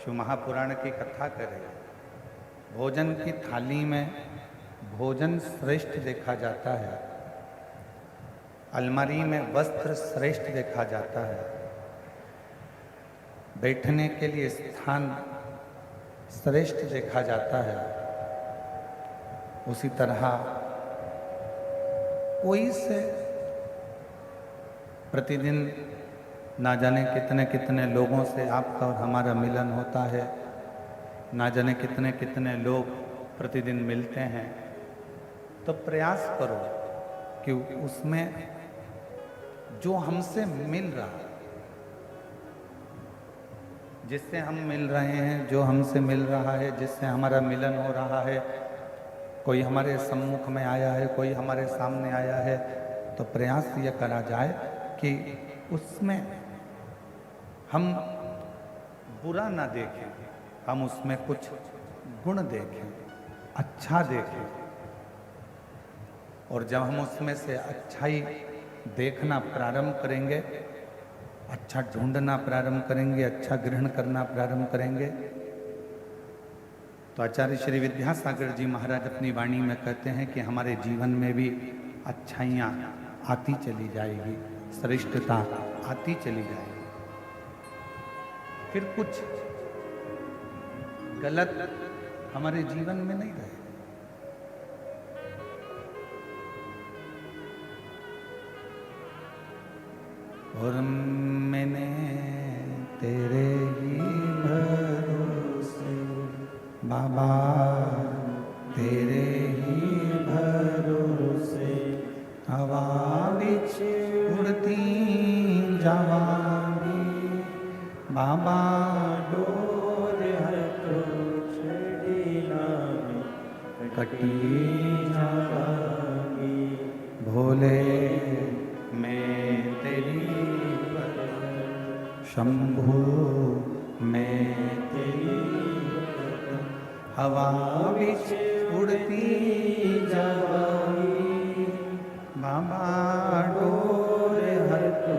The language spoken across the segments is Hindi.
शिव महापुराण की कथा करें। भोजन की थाली में भोजन श्रेष्ठ देखा जाता है, अलमारी में वस्त्र श्रेष्ठ देखा जाता है, बैठने के लिए स्थान श्रेष्ठ देखा जाता है। उसी तरह कोई से प्रतिदिन ना जाने कितने कितने लोगों से आपका और हमारा मिलन होता है, ना जाने कितने कितने लोग प्रतिदिन मिलते हैं। तो प्रयास करो कि उसमें जो हमसे मिल रहा है, जिससे हम मिल रहे हैं, जो हमसे मिल रहा है, जिससे हमारा मिलन हो रहा है, कोई हमारे सम्मुख में आया है, कोई हमारे सामने आया है, तो प्रयास ये करा जाए कि उसमें हम बुरा ना देखें, हम उसमें कुछ गुण देखें, अच्छा देखें। और जब हम उसमें से अच्छाई देखना प्रारंभ करेंगे, अच्छा ढूंढना प्रारंभ करेंगे, अच्छा ग्रहण करना प्रारंभ करेंगे, तो आचार्य श्री विद्यासागर जी महाराज अपनी वाणी में कहते हैं कि हमारे जीवन में भी अच्छाइयाँ आती चली जाएगी, श्रेष्ठता आती चली जाएगी। फिर कुछ गलत हमारे जीवन में नहीं रहेगा। और मैंने तेरे ही भरोसे बाबा, तेरे ही भरोसे हवा बिच उड़ती जावांगी बाबा, डोर है तो छड़ी ना कटी जावांगी। भोले मैं तेरी शंभू मैं तेरी हवा बिच उड़ती जावांगी बाबा, डोर हर तो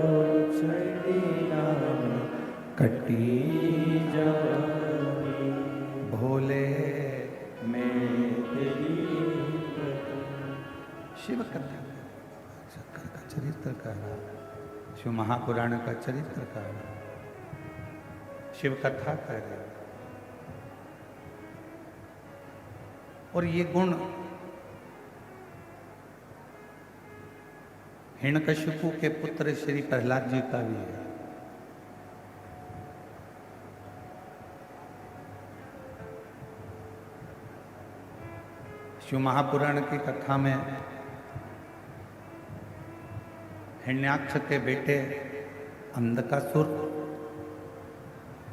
छड़ी ना कटी जावांगी। भोले मैं तेरी शिव कथा शंकर का चरित्र कह रहा, शिव महापुराण का चरित्र कह रहा, शिव कथा कह रहे। और ये गुण हिरण्यकशिपु के पुत्र श्री प्रहलाद जी का भी है। शिव महापुराण की कथा में हिरण्याक्ष के बेटे अंधकासुर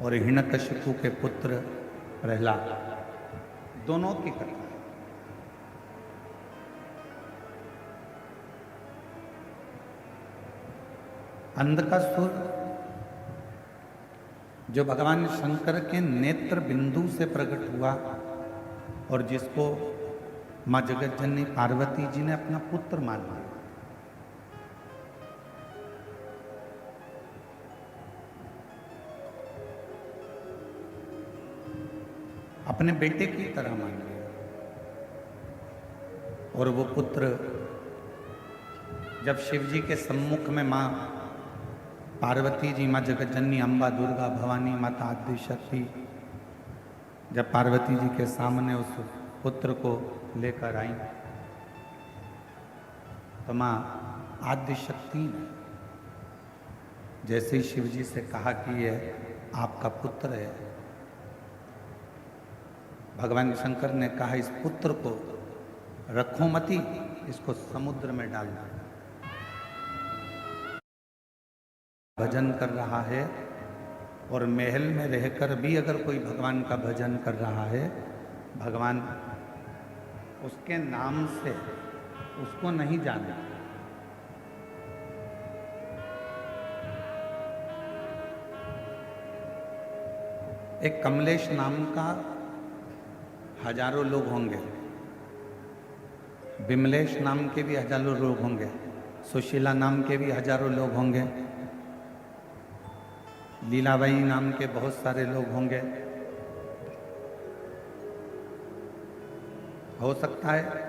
और हिरण्यकशिपु के पुत्र प्रहलाद, दोनों की कथा है। अंधकासुर जो भगवान शंकर के नेत्र बिंदु से प्रकट हुआ और जिसको मां जगतजननी पार्वती जी ने अपना पुत्र मान लिया, अपने बेटे की तरह मान लिया। और वो पुत्र जब शिव जी के सम्मुख में मां पार्वती जी, मां जगतजननी, अम्बा, दुर्गा, भवानी, माता आदि शक्ति जब पार्वती जी के सामने उस पुत्र को लेकर आई, तो मां आदि शक्ति ने जैसे ही शिव जी से कहा कि यह आपका पुत्र है, भगवान शंकर ने कहा इस पुत्र को रखो मती, इसको समुद्र में डाल दो। भजन कर रहा है और महल में रहकर भी अगर कोई भगवान का भजन कर रहा है, भगवान उसके नाम से उसको नहीं जाने। एक कमलेश नाम का हजारों लोग होंगे, विमलेश नाम के भी हजारों लोग होंगे, सुशीला नाम के भी हजारों लोग होंगे, लीलाबाई नाम के बहुत सारे लोग होंगे, हो सकता है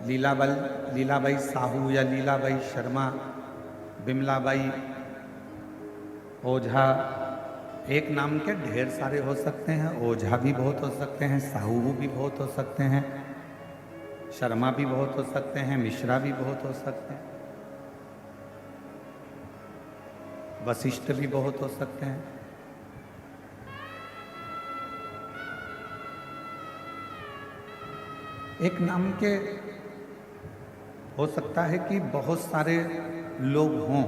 लीलाबाई साहू या लीलाबाई शर्मा, बिमलाबाई ओझा, एक नाम के ढेर सारे हो सकते हैं। ओझा भी बहुत हो सकते हैं, साहू भी बहुत हो सकते हैं, शर्मा भी बहुत हो सकते हैं, मिश्रा भी बहुत हो सकते हैं, वशिष्ठ भी बहुत हो सकते हैं। एक नाम के हो सकता है कि बहुत सारे लोग हों।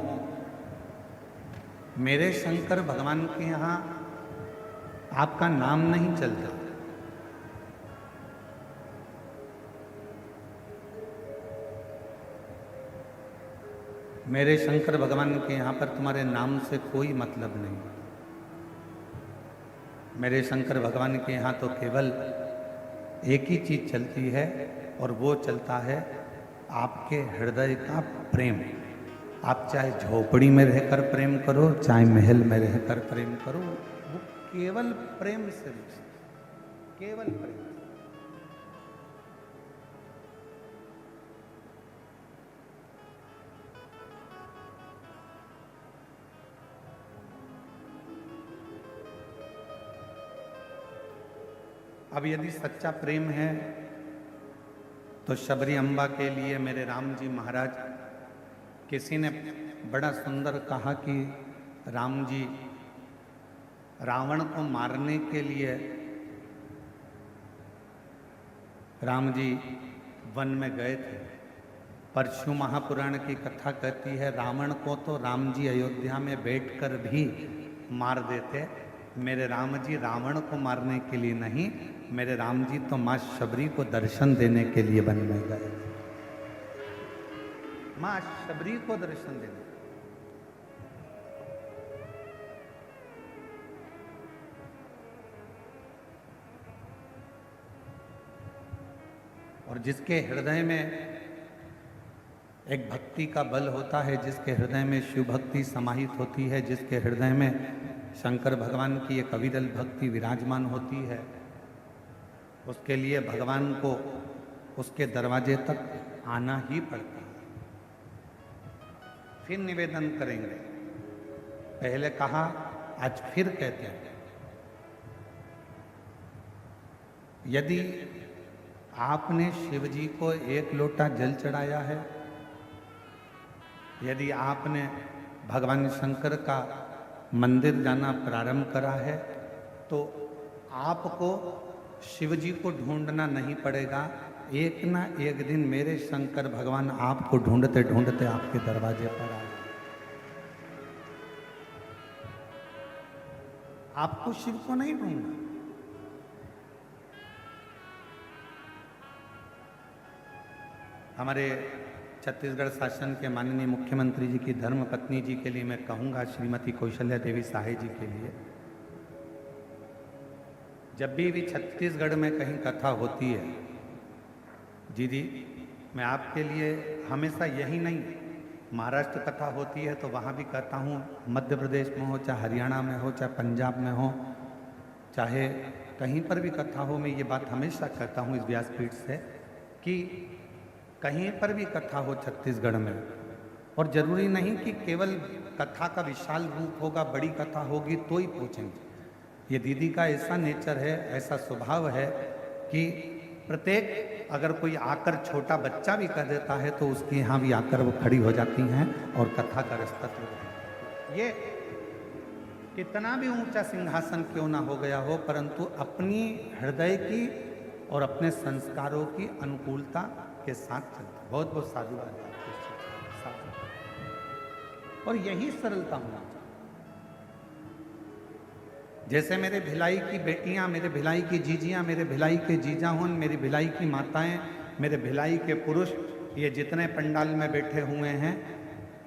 मेरे शंकर भगवान के यहाँ आपका नाम नहीं चलता, मेरे शंकर भगवान के यहाँ पर तुम्हारे नाम से कोई मतलब नहीं। मेरे शंकर भगवान के यहाँ तो केवल एक ही चीज चलती है और वो चलता है आपके हृदय का प्रेम। आप चाहे झोपड़ी में रहकर प्रेम करो, चाहे महल में रहकर प्रेम करो, वो केवल प्रेम से, केवल प्रेम। अब यदि सच्चा प्रेम है तो शबरी अम्बा के लिए मेरे राम जी महाराज, किसी ने बड़ा सुंदर कहा कि राम जी रावण को मारने के लिए राम जी वन में गए थे। परशु महापुराण की कथा कहती है रावण को तो राम जी अयोध्या में बैठकर भी मार देते, मेरे राम जी रावण को मारने के लिए नहीं, मेरे राम जी तो माँ शबरी को दर्शन देने के लिए वन में गए, माँ शबरी को दर्शन देने। और जिसके हृदय में एक भक्ति का बल होता है, जिसके हृदय में शिव भक्ति समाहित होती है, जिसके हृदय में शंकर भगवान की एक अविरल भक्ति विराजमान होती है, उसके लिए भगवान को उसके दरवाजे तक आना ही पड़ता है। फिर निवेदन करेंगे, पहले कहा आज फिर कहते हैं, यदि आपने शिव जी को एक लोटा जल चढ़ाया है, यदि आपने भगवान शंकर का मंदिर जाना प्रारंभ करा है, तो आपको शिव जी को ढूंढना नहीं पड़ेगा। एक ना एक दिन मेरे शंकर भगवान आपको ढूंढते ढूंढते आपके दरवाजे पर आए। आपको शिव को नहीं ढूंढना, हमारे छत्तीसगढ़ शासन के माननीय मुख्यमंत्री जी की धर्म पत्नी जी के लिए मैं कहूँगा, श्रीमती कौशल्या देवी साहे जी के लिए, जब भी छत्तीसगढ़ में कहीं कथा होती है, दीदी मैं आपके लिए हमेशा यही नहीं, महाराष्ट्र कथा होती है तो वहाँ भी कहता हूँ, मध्य प्रदेश में हो, चाहे हरियाणा में हो, चाहे पंजाब में हो, चाहे कहीं पर भी कथा हो, मैं ये बात हमेशा कहता हूँ इस व्यासपीठ से कि कहीं पर भी कथा हो छत्तीसगढ़ में, और ज़रूरी नहीं कि केवल कथा का विशाल रूप होगा, बड़ी कथा होगी तो ही पहुँचेंगे। ये दीदी का ऐसा नेचर है, ऐसा स्वभाव है कि प्रत्येक अगर कोई आकर छोटा बच्चा भी कह देता है तो उसके यहाँ भी आकर वो खड़ी हो जाती हैं और कथा का रास्ता शुरू। ये कितना भी ऊंचा सिंहासन क्यों ना हो गया हो, परंतु अपनी हृदय की और अपने संस्कारों की अनुकूलता के साथ चलता। बहुत बहुत साधुवाद और यही सरलता होना। जैसे मेरे भिलाई की बेटियां, मेरे भिलाई की जीजियां, मेरे भिलाई के जीजा हों, मेरी भिलाई की माताएं, मेरे भिलाई के पुरुष, ये जितने पंडाल में बैठे हुए हैं,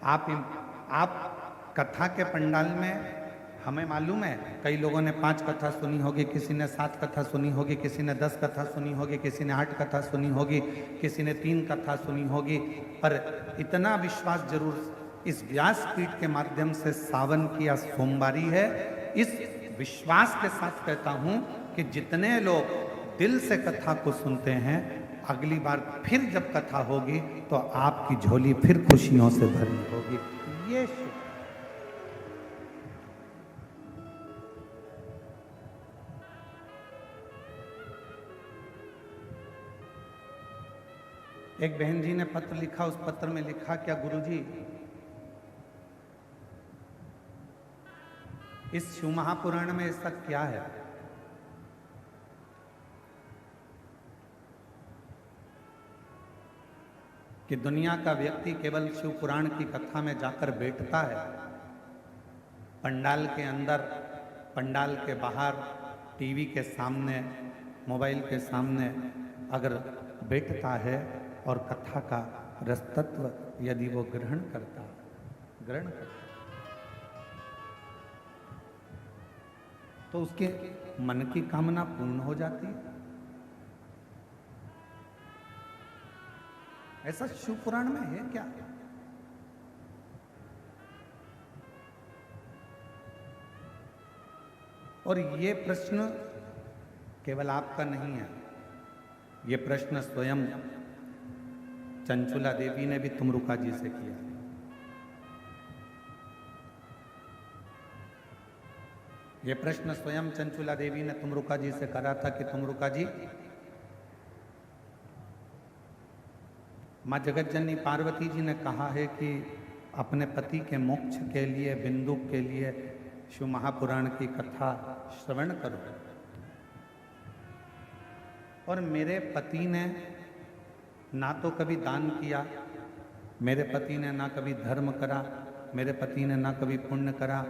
आप कथा के पंडाल में, हमें मालूम है कई लोगों ने 5 कथा सुनी होगी, किसी ने 7 कथा सुनी होगी, किसी ने 10 कथा सुनी होगी, किसी ने 8 कथा सुनी होगी, किसी ने 3 कथा सुनी होगी, पर इतना विश्वास जरूर इस व्यासपीठ के माध्यम से सावन की या सोमवारी है, इस विश्वास के साथ कहता हूं कि जितने लोग दिल से कथा को सुनते हैं, अगली बार फिर जब कथा होगी तो आपकी झोली फिर खुशियों से भरी होगी। ये एक बहन जी ने पत्र लिखा, उस पत्र में लिखा क्या गुरुजी, इस शिव महापुराण में ऐसा क्या है कि दुनिया का व्यक्ति केवल शिव पुराण की कथा में जाकर बैठता है, पंडाल के अंदर, पंडाल के बाहर, टीवी के सामने, मोबाइल के सामने अगर बैठता है और कथा का रसतत्व यदि वो ग्रहण करता तो उसके मन की कामना पूर्ण हो जाती है। ऐसा शिव पुराण में है क्या? और ये प्रश्न केवल आपका नहीं है, ये प्रश्न स्वयं चंचुला देवी ने भी तुमरुका जी से किया। ये प्रश्न स्वयं चंचुला देवी ने तुमरुका जी से करा था कि तुमरुका जी, माँ जगतजननी पार्वती जी ने कहा है कि अपने पति के मोक्ष के लिए, बिंदु के लिए शिव महापुराण की कथा श्रवण करो। और मेरे पति ने ना तो कभी दान किया, मेरे पति ने ना कभी धर्म करा, मेरे पति ने ना कभी पुण्य करा,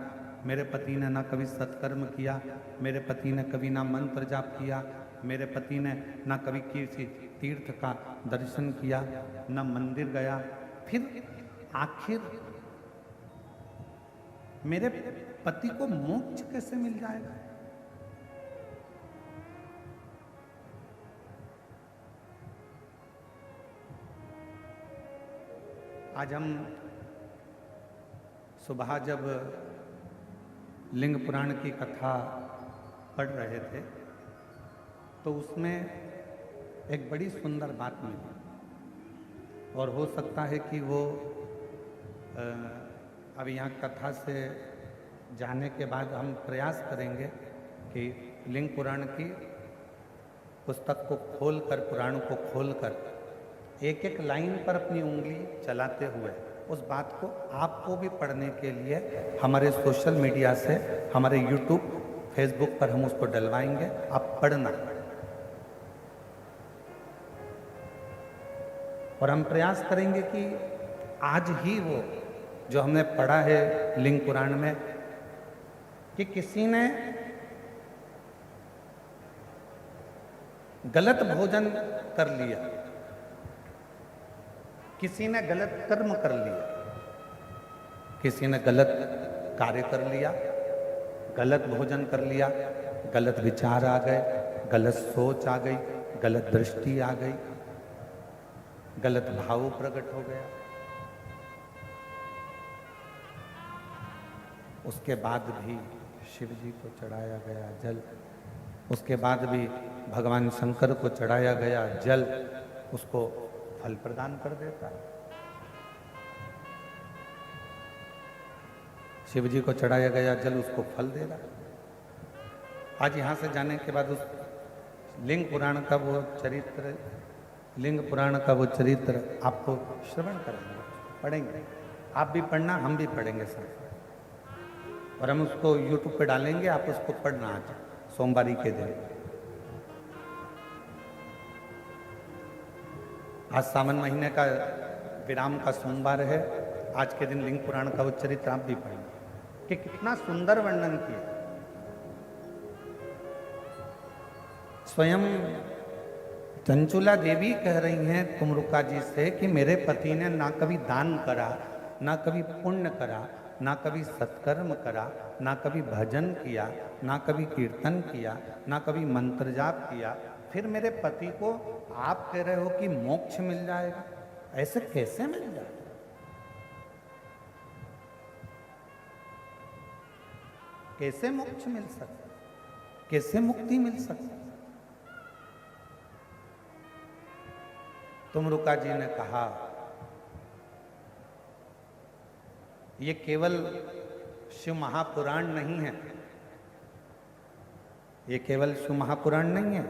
मेरे पति ने ना कभी सत्कर्म किया, मेरे पति ने कभी ना मंत्र जाप किया, मेरे पति ने ना कभी किसी तीर्थ का दर्शन किया, ना मंदिर गया। फिर आखिर मेरे पति को मोक्ष कैसे मिल जाएगा? आज हम सुबह जब लिंग पुराण की कथा पढ़ रहे थे तो उसमें एक बड़ी सुंदर बात मिली, और हो सकता है कि वो अब यहाँ कथा से जाने के बाद हम प्रयास करेंगे कि लिंग पुराण की पुस्तक को खोलकर, पुराण को खोलकर एक एक लाइन पर अपनी उंगली चलाते हुए उस बात को आपको भी पढ़ने के लिए हमारे सोशल मीडिया से, हमारे यूट्यूब, फेसबुक पर हम उसको डलवाएंगे। आप पढ़ना, और हम प्रयास करेंगे कि आज ही वो जो हमने पढ़ा है लिंग पुराण में कि किसी ने गलत भोजन कर लिया, किसी ने गलत कर्म कर लिया, किसी ने गलत कार्य कर लिया, गलत भोजन कर लिया, गलत विचार आ गए, गलत सोच आ गई, गलत दृष्टि आ गई, गलत भाव प्रकट हो गया। उसके बाद भी शिव जी को चढ़ाया गया जल, उसके बाद भी भगवान शंकर को चढ़ाया गया जल उसको फल प्रदान कर देता है। शिव जी को चढ़ाया गया जल उसको फल दे रहा है। आज यहाँ से जाने के बाद उस लिंग पुराण का वो चरित्र, लिंग पुराण का वो चरित्र आपको श्रवण करेंगे, पढ़ेंगे। आप भी पढ़ना, हम भी पढ़ेंगे साथ, और हम उसको यूट्यूब पे डालेंगे, आप उसको पढ़ना आज सोमवारी के दिन। आज सावन महीने का विराम का सोमवार है, आज के दिन लिंग पुराण का वो चरित्र आप भी पढ़ेंगे कि कितना सुंदर वर्णन किया। स्वयं चंचुला देवी कह रही हैं तुमरुका जी से कि मेरे पति ने ना कभी दान करा, ना कभी पुण्य करा, ना कभी सत्कर्म करा, ना कभी भजन किया, ना कभी कीर्तन किया, ना कभी मंत्र जाप किया, फिर मेरे पति को आप कह रहे हो कि मोक्ष मिल जाएगा। ऐसे कैसे मिल जाएगा? कैसे मोक्ष मिल सकता, कैसे मुक्ति मिल सकती? तुमरुका जी ने कहा, ये केवल शिव महापुराण नहीं है, ये केवल शिव महापुराण नहीं है,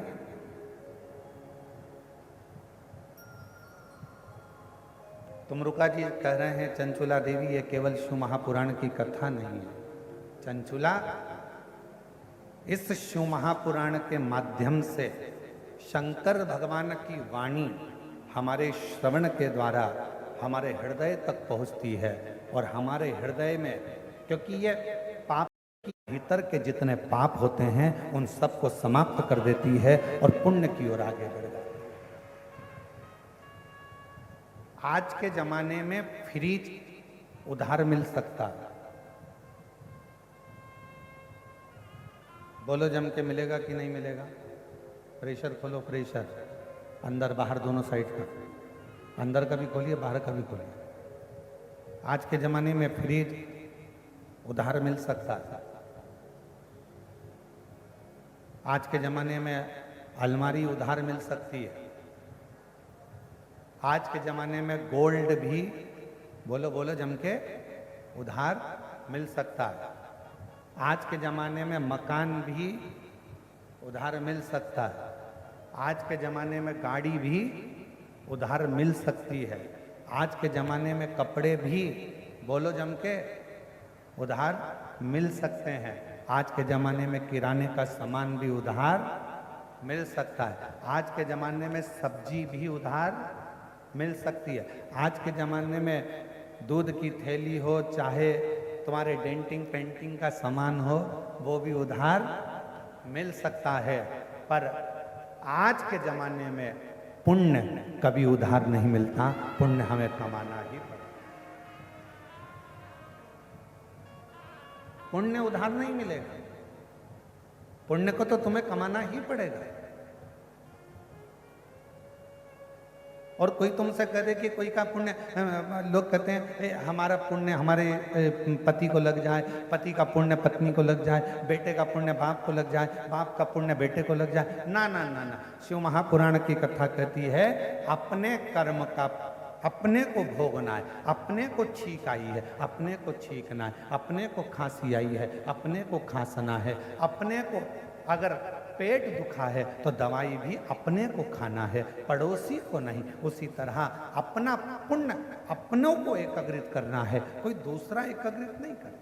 तुमरुका जी कह रहे हैं चंचुला देवी ये केवल शिव महापुराण की कथा नहीं है। चंचुला, इस शिव महापुराण के माध्यम से शंकर भगवान की वाणी हमारे श्रवण के द्वारा हमारे हृदय तक पहुंचती है और हमारे हृदय में, क्योंकि ये पाप के भीतर के जितने पाप होते हैं उन सबको समाप्त कर देती है और पुण्य की ओर आगे बढ़ जाती है। आज के जमाने में फ्रिज उधार मिल सकता है, बोलो जम के मिलेगा कि नहीं मिलेगा? प्रेशर खोलो, प्रेशर अंदर बाहर दोनों साइड का, अंदर का भी खोलिए बाहर का भी खोलिए। आज के ज़माने में फ्रिज उधार मिल सकता है, आज के ज़माने में अलमारी उधार मिल सकती है, आज के ज़माने में गोल्ड भी, बोलो बोलो जम के, उधार मिल सकता है। आज के ज़माने में मकान भी उधार मिल सकता है, आज के ज़माने में गाड़ी भी उधार मिल सकती है, आज के ज़माने में कपड़े भी, बोलो जम के, उधार मिल सकते हैं, आज के ज़माने में किराने का सामान भी उधार मिल सकता है, आज के ज़माने में सब्जी भी उधार मिल सकती है, आज के ज़माने में दूध की थैली हो, चाहे तुम्हारे डेंटिंग पेंटिंग का सामान हो, वो भी उधार मिल सकता है। पर आज के ज़माने में पुण्य कभी उधार नहीं मिलता, पुण्य हमें कमाना ही पड़ेगा। पुण्य उधार नहीं मिलेगा, पुण्य को तो तुम्हें कमाना ही पड़ेगा। और कोई तुमसे कहे कि कोई का पुण्य, लोग कहते हैं हमारा पुण्य हमारे पति को लग जाए, पति का पुण्य पत्नी को लग जाए, बेटे का पुण्य बाप को लग जाए, बाप का पुण्य बेटे को लग जाए। ना ना ना ना, शिव महापुराण की कथा कहती है अपने कर्म का अपने को भोगना है, अपने को छींक आई है अपने को छींकना है, अपने को खांसी आई है अपने को खांसना है, अपने को अगर पेट दुखा है तो दवाई भी अपने को खाना है, पड़ोसी को नहीं। उसी तरह अपना पुण्य अपनों को एकत्रित करना है, कोई दूसरा एकत्रित नहीं करना।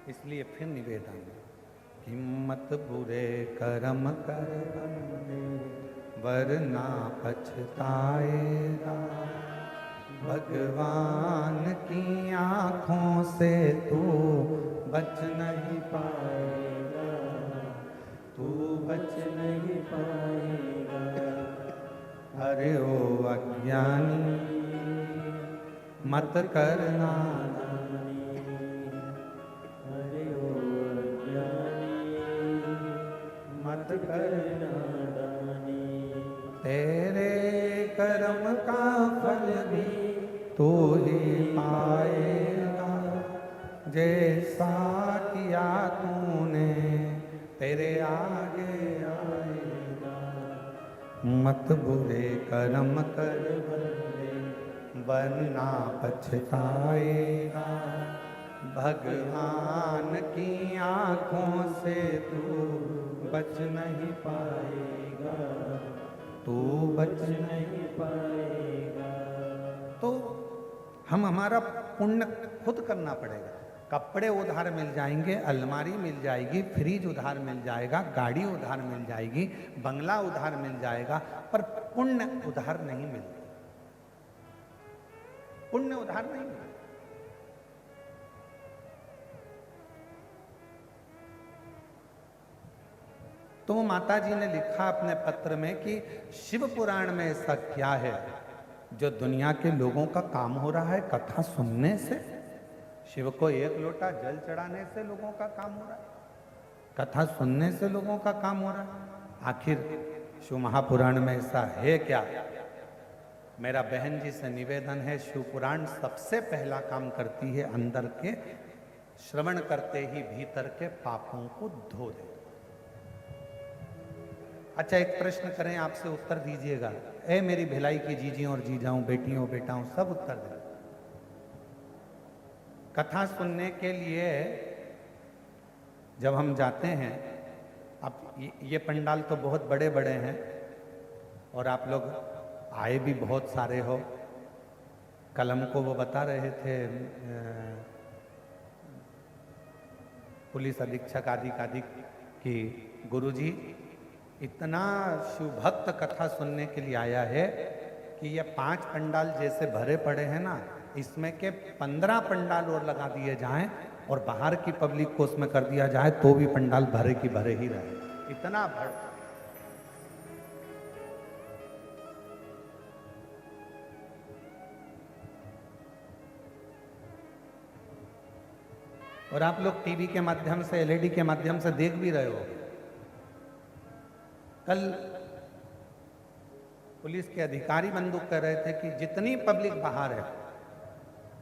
इसलिए फिर निवेदन, हिम्मत बुरे कर्म कर बंदे वरना पछताएगा, भगवान की आंखों से तू बच नहीं पाएगा, तू बच नहीं पाएगा। अरे ओ अज्ञानी मत करना, अरे ओ अज्ञानी मत करना, तेरे कर्म का फल भी तू ही पाएगा, जैसा किया तूने तेरे आगे आएगा। मत बुरे कर्म कर बंदे वरना पछताएगा, भगवान की आंखों से तू बच नहीं पाएगा, तू बच नहीं पाएगा। तो हम हमारा पुण्य खुद करना पड़ेगा। कपड़े उधार मिल जाएंगे, अलमारी मिल जाएगी, फ्रिज उधार मिल जाएगा, गाड़ी उधार मिल जाएगी, बंगला उधार मिल जाएगा, पर पुण्य उधार नहीं मिलता, पुण्य उधार नहीं मिलता। तो माता जी ने लिखा अपने पत्र में कि शिव पुराण में ऐसा क्या है जो दुनिया के लोगों का काम हो रहा है कथा सुनने से? शिव को एक लोटा जल चढ़ाने से लोगों का काम हो रहा है, कथा सुनने से लोगों का काम हो रहा है। आखिर शिव महापुराण में ऐसा है क्या? मेरा बहन जी से निवेदन है, शिव पुराण सबसे पहला काम करती है अंदर के, श्रवण करते ही भीतर के पापों को धो दे। अच्छा, एक प्रश्न करें, आपसे उत्तर दीजिएगा। ए मेरी भिलाई की जीजियों और जीजाऊं, बेटियों बेटाओं, सब उत्तर दें। कथा सुनने के लिए जब हम जाते हैं, अब ये पंडाल तो बहुत बड़े बड़े हैं और आप लोग आए भी बहुत सारे हो। कल हमको वो बता रहे थे पुलिस अधीक्षक आदि कि गुरुजी इतना शिव भक्त कथा सुनने के लिए आया है कि ये 5 पंडाल जैसे भरे पड़े हैं ना, इसमें के 15 पंडाल और लगा दिए जाएं और बाहर की पब्लिक को उसमें कर दिया जाए तो भी पंडाल भरे की भरे ही रहे, इतना भर। और आप लोग टीवी के माध्यम से, एलईडी के माध्यम से देख भी रहे हो। कल पुलिस के अधिकारी बंदूक कह रहे थे कि जितनी पब्लिक बाहर है,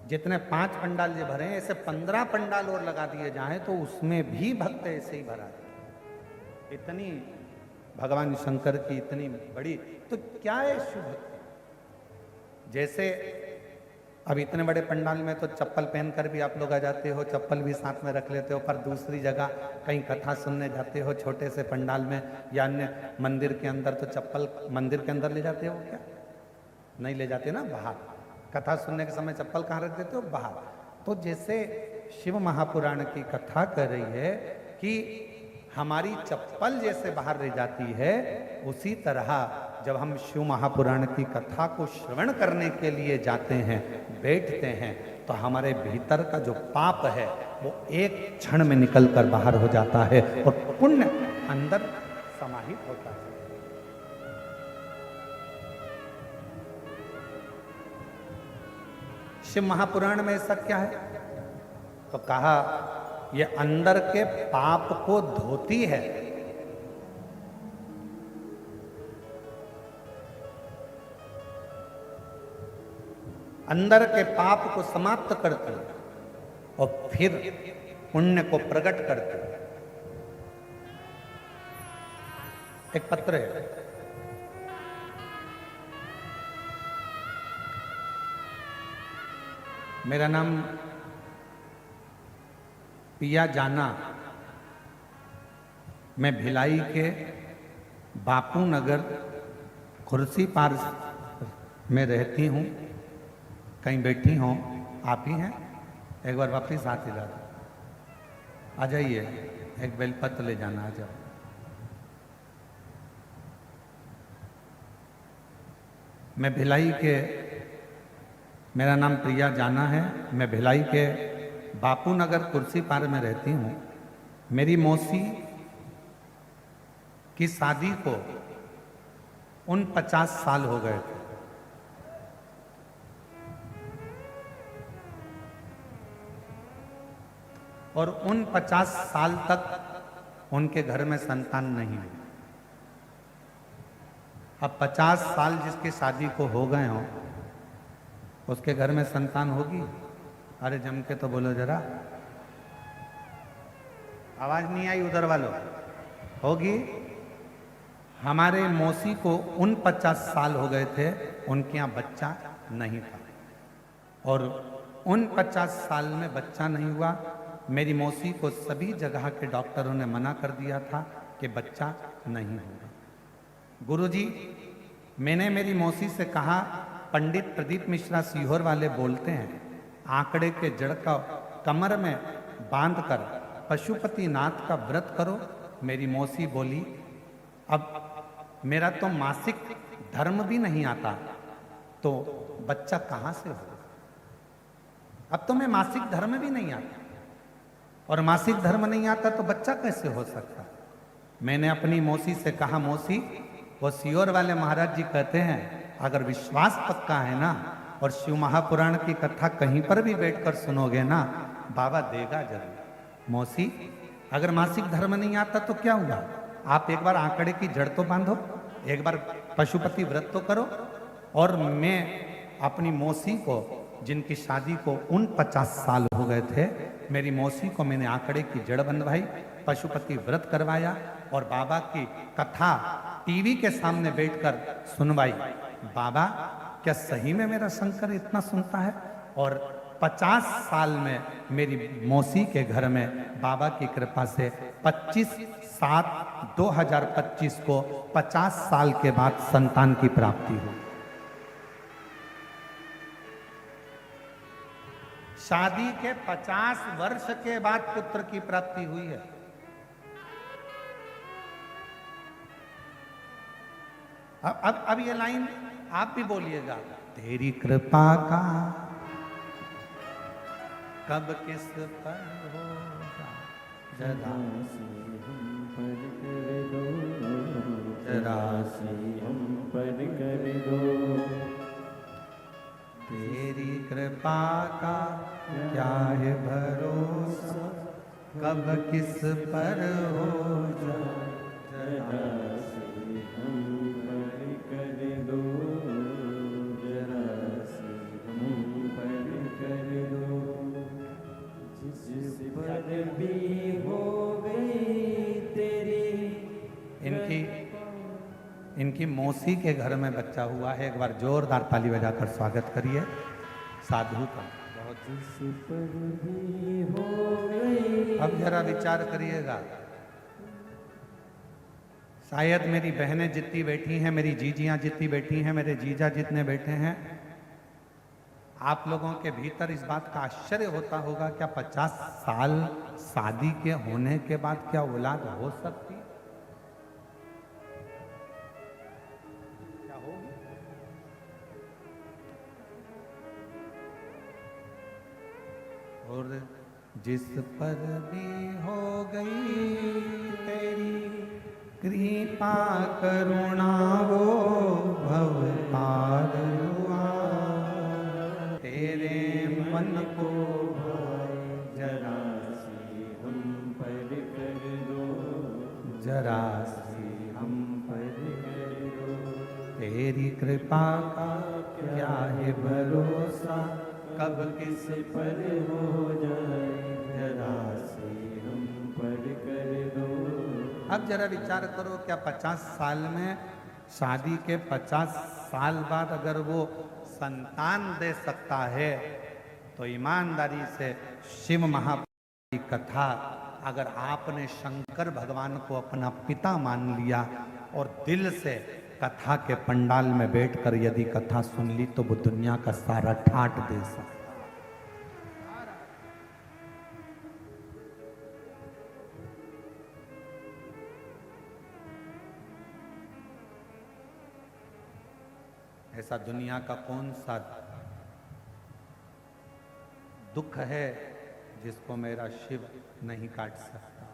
जितने 5 पंडाल जो भरे हैं, ऐसे 15 पंडाल और लगा दिए जाएं तो उसमें भी भक्त ऐसे ही भरा है। इतनी भगवान शंकर की इतनी बड़ी, तो क्या है शिव भक्ति। जैसे अब इतने बड़े पंडाल में तो चप्पल पहनकर भी आप लोग आ जाते हो, चप्पल भी साथ में रख लेते हो, पर दूसरी जगह कहीं कथा सुनने जाते हो छोटे से पंडाल में या अन्य मंदिर के अंदर, तो चप्पल मंदिर के अंदर ले जाते हो क्या? नहीं ले जाते ना, बाहर। कथा सुनने के समय चप्पल कहाँ रख देते हो? बाहर। तो जैसे शिव महापुराण की कथा कर रही है कि हमारी चप्पल जैसे बाहर रह जाती है, उसी तरह जब हम शिव महापुराण की कथा को श्रवण करने के लिए जाते हैं, बैठते हैं, तो हमारे भीतर का जो पाप है वो एक क्षण में निकलकर बाहर हो जाता है और पुण्य अंदर समाहित होता है। शिव महापुराण में ऐसा क्या है? तो कहा ये अंदर के पाप को धोती है। अंदर के पाप को समाप्त करती और फिर पुण्य को प्रकट करती। एक पत्र है, मेरा नाम पिया जाना, मैं भिलाई के बापू नगर खुर्सी पार में रहती हूँ। कहीं बैठी हो, आप ही हैं? एक बार वापिस हाथ हिला दो, आ जाइए, एक बेलपत्र ले जाना, आ जाओ। मैं भिलाई के, मेरा नाम प्रिया जाना है, मैं भिलाई के बापू नगर कुर्सी पार में रहती हूँ। मेरी मौसी की शादी को 49 साल हो गए थे और 49 साल तक उनके घर में संतान नहीं हुई। अब 50 साल जिसकी शादी को हो गए हो, उसके घर में संतान होगी? अरे जम के तो बोलो जरा, आवाज नहीं आई उधर वालों। होगी? हमारे मौसी को 49 साल हो गए थे, उनके यहाँ बच्चा नहीं था और 49 साल में बच्चा नहीं हुआ। मेरी मौसी को सभी जगह के डॉक्टरों ने मना कर दिया था कि बच्चा नहीं होगा। गुरुजी, मैंने मेरी मौसी से कहा, पंडित प्रदीप मिश्रा सीहोर वाले बोलते हैं, आंकड़े के जड़ का कमर में बांधकर पशुपति नाथ का व्रत करो। मेरी मौसी बोली, अब मेरा तो मासिक धर्म भी नहीं आता, तो बच्चा कहाँ से होगा? अब तो मैं मासिक धर्म भी नहीं आता और मासिक धर्म नहीं आता तो बच्चा कैसे हो सकता? मैंने अपनी मौसी से कहा, मौसी, वो सीहोर वाले महाराज जी कहते हैं, अगर विश्वास पक्का है ना और शिव महापुराण की कथा कहीं पर भी बैठकर सुनोगे ना, बाबा देगा जरूर। मौसी, अगर मासिक धर्म नहीं आता तो क्या हुआ? आप एक बार आंकड़े की जड़ तो बांधो, एक बार पशुपति व्रत तो करो। और मैं अपनी मौसी को, जिनकी शादी को 49 साल हो गए थे, मेरी मौसी को मैंने आंकड़े की जड़ बंधवाई, पशुपति व्रत करवाया और बाबा की कथा टीवी के सामने बैठकर सुनवाई, बाबा क्या सही में मेरा शंकर इतना सुनता है? और 50 साल में मेरी मौसी के घर में बाबा की कृपा से 25/7/2025 को 50 साल के बाद संतान की प्राप्ति हुई। शादी के 50 वर्ष के बाद पुत्र की प्राप्ति हुई है। अब ये लाइन आप भी बोलिएगा, तेरी कृपा का कब किस पर होगा, जरा से हम पर कर दो, तेरी कृपा का क्या है भरोसा, कब किस पर हो जाए, जरा से हम पर कर दो, जरा से हम पर कर दो, जिस पर भी हो गई तेरी। इनकी मौसी के घर में बच्चा हुआ है। एक बार जोरदार ताली बजाकर स्वागत करिए साधु का। जिस पर भी हो गई। अब जरा विचार करिएगा, शायद मेरी बहनें जितनी बैठी हैं, मेरी जीजियां जितनी बैठी हैं, मेरे जीजा जितने बैठे हैं, आप लोगों के भीतर इस बात का आश्चर्य होता होगा, क्या 50 साल शादी के होने के बाद क्या औलाद हो सकती है? क्या होगी? और जिस पर भी हो गई तेरी कृपा करुणा वो भव पार हुआ, तेरे मन को भाए जरा से हम पर कर दो, जरा सी हम पर कर दो, तेरी कृपा का क्या है भरोसा, कब किस पर हो जाए, जरा से हम पर कर दो। अब जरा विचार करो, क्या 50 साल में शादी के 50 साल बाद अगर वो संतान दे सकता है, तो ईमानदारी से शिव महापुराण की कथा, अगर आपने शंकर भगवान को अपना पिता मान लिया और दिल से कथा के पंडाल में बैठकर यदि कथा सुन ली, तो वो दुनिया का सारा ठाट दे सकता। ऐसा दुनिया का कौन सा दुख है जिसको मेरा शिव नहीं काट सकता?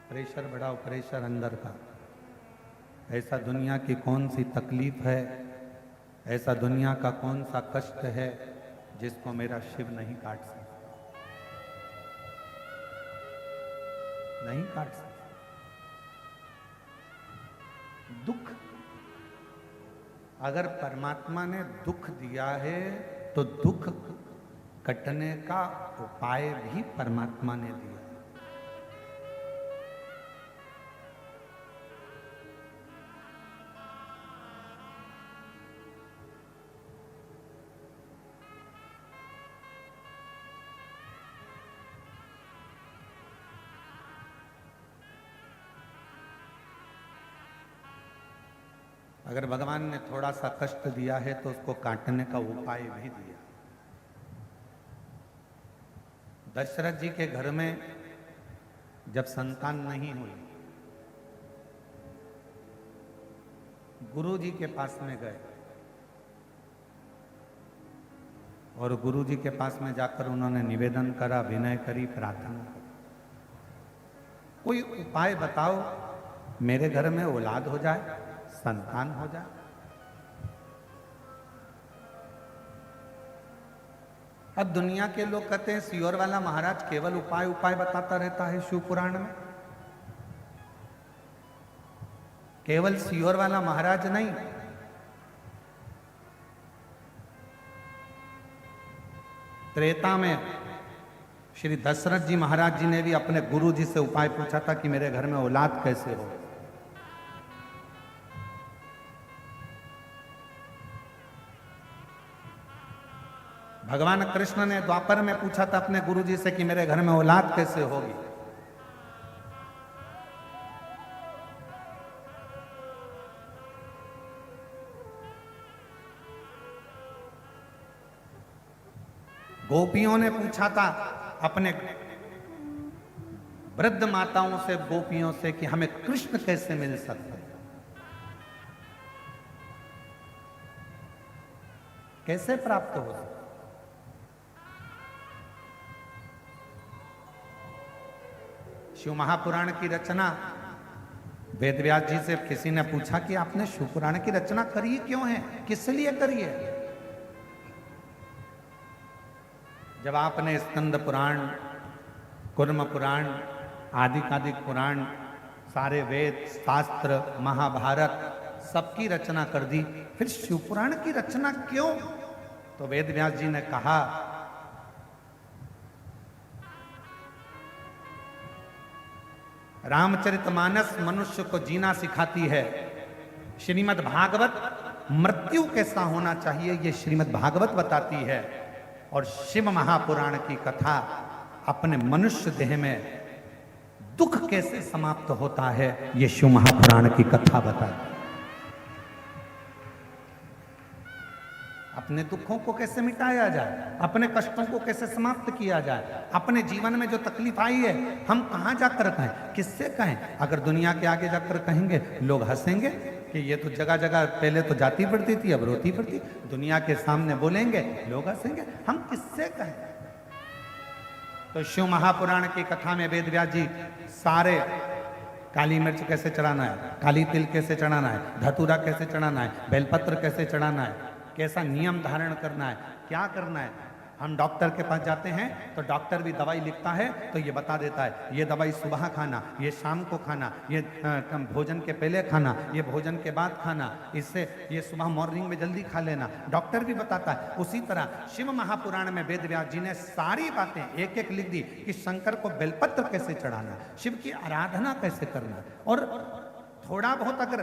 प्रेशर बढ़ाओ, प्रेशर अंदर का। ऐसा दुनिया की कौन सी तकलीफ है, ऐसा दुनिया का कौन सा कष्ट है जिसको मेरा शिव नहीं काट सकता? नहीं काट सकता। दुख, अगर परमात्मा ने दुख दिया है तो दुख कटने का उपाय भी परमात्मा ने दिया। अगर भगवान ने थोड़ा सा कष्ट दिया है तो उसको काटने का उपाय भी दिया। दशरथ जी के घर में जब संतान नहीं हुई, गुरु जी के पास में गए और गुरु जी के पास में जाकर उन्होंने निवेदन करा, विनय करी, प्रार्थना करी, कोई उपाय बताओ मेरे घर में औलाद हो जाए, संतान हो जाए। अब दुनिया के लोग कहते हैं सियोर वाला महाराज केवल उपाय उपाय बताता रहता है शिव पुराण में। केवल सियोर वाला महाराज नहीं, त्रेता में श्री दशरथ जी महाराज जी ने भी अपने गुरु जी से उपाय पूछा था कि मेरे घर में औलाद कैसे हो। भगवान कृष्ण ने द्वापर में पूछा था अपने गुरुजी से कि मेरे घर में औलाद कैसे होगी। गोपियों ने पूछा था अपने वृद्ध माताओं से, गोपियों से कि हमें कृष्ण कैसे मिल सकते हैं, कैसे प्राप्त हो सकते। शिव महापुराण की रचना वेद व्यास जी से किसी ने पूछा कि आपने शिव पुराण की रचना करी क्यों है, किस लिए करी है। जब आपने स्कंद पुराण, कुर्म पुराण, आदिकादिक पुराण, सारे वेद शास्त्र, महाभारत सबकी रचना कर दी, फिर शिव पुराण की रचना क्यों। तो वेद व्यास जी ने कहा, रामचरितमानस मनुष्य को जीना सिखाती है, श्रीमद् भागवत मृत्यु कैसा होना चाहिए ये श्रीमद् भागवत बताती है, और शिव महापुराण की कथा अपने मनुष्य देह में दुख कैसे समाप्त होता है ये शिव महापुराण की कथा बताती है। अपने दुखों को कैसे मिटाया जाए, अपने कष्टों को कैसे समाप्त किया जाए, अपने जीवन में जो तकलीफ आई है हम कहां जाकर कहें, किससे कहें। अगर दुनिया के आगे जाकर कहेंगे लोग हंसेंगे कि ये तो जगह जगह पहले तो जाती पड़ती थी अब रोती पड़ती। दुनिया के सामने बोलेंगे लोग हंसेंगे, हम किससे कहें। तो शिव महापुराण की कथा में वेद व्यास जी सारे काली मिर्च कैसे चढ़ाना है, काली तिल कैसे चढ़ाना है, धतूरा कैसे चढ़ाना है, बेलपत्र कैसे चढ़ाना है, कैसा नियम धारण करना है, क्या करना है। हम डॉक्टर के पास जाते हैं तो डॉक्टर भी दवाई लिखता है तो ये बता देता है ये दवाई सुबह खाना, ये शाम को खाना, ये भोजन के पहले खाना, ये भोजन के बाद खाना, इससे ये सुबह मॉर्निंग में जल्दी खा लेना, डॉक्टर भी बताता है। उसी तरह शिव महापुराण में वेद व्यास जी ने सारी बातें एक एक लिख दी कि शंकर को बेलपत्र कैसे चढ़ाना, शिव की आराधना कैसे करना। और थोड़ा बहुत अगर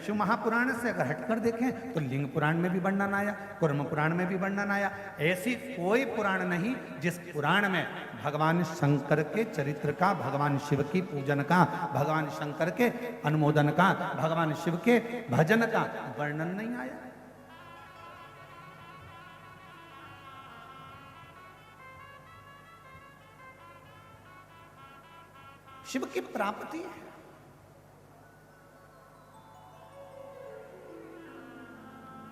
शिव महापुराण से अगर हटकर देखें तो लिंग पुराण में भी वर्णन आया, कुर्म पुराण में भी वर्णन आया। ऐसी कोई पुराण नहीं जिस पुराण में भगवान शंकर के चरित्र का, भगवान शिव की पूजन का, भगवान शंकर के अनुमोदन का, भगवान शिव के भजन का वर्णन नहीं आया। शिव की प्राप्ति है।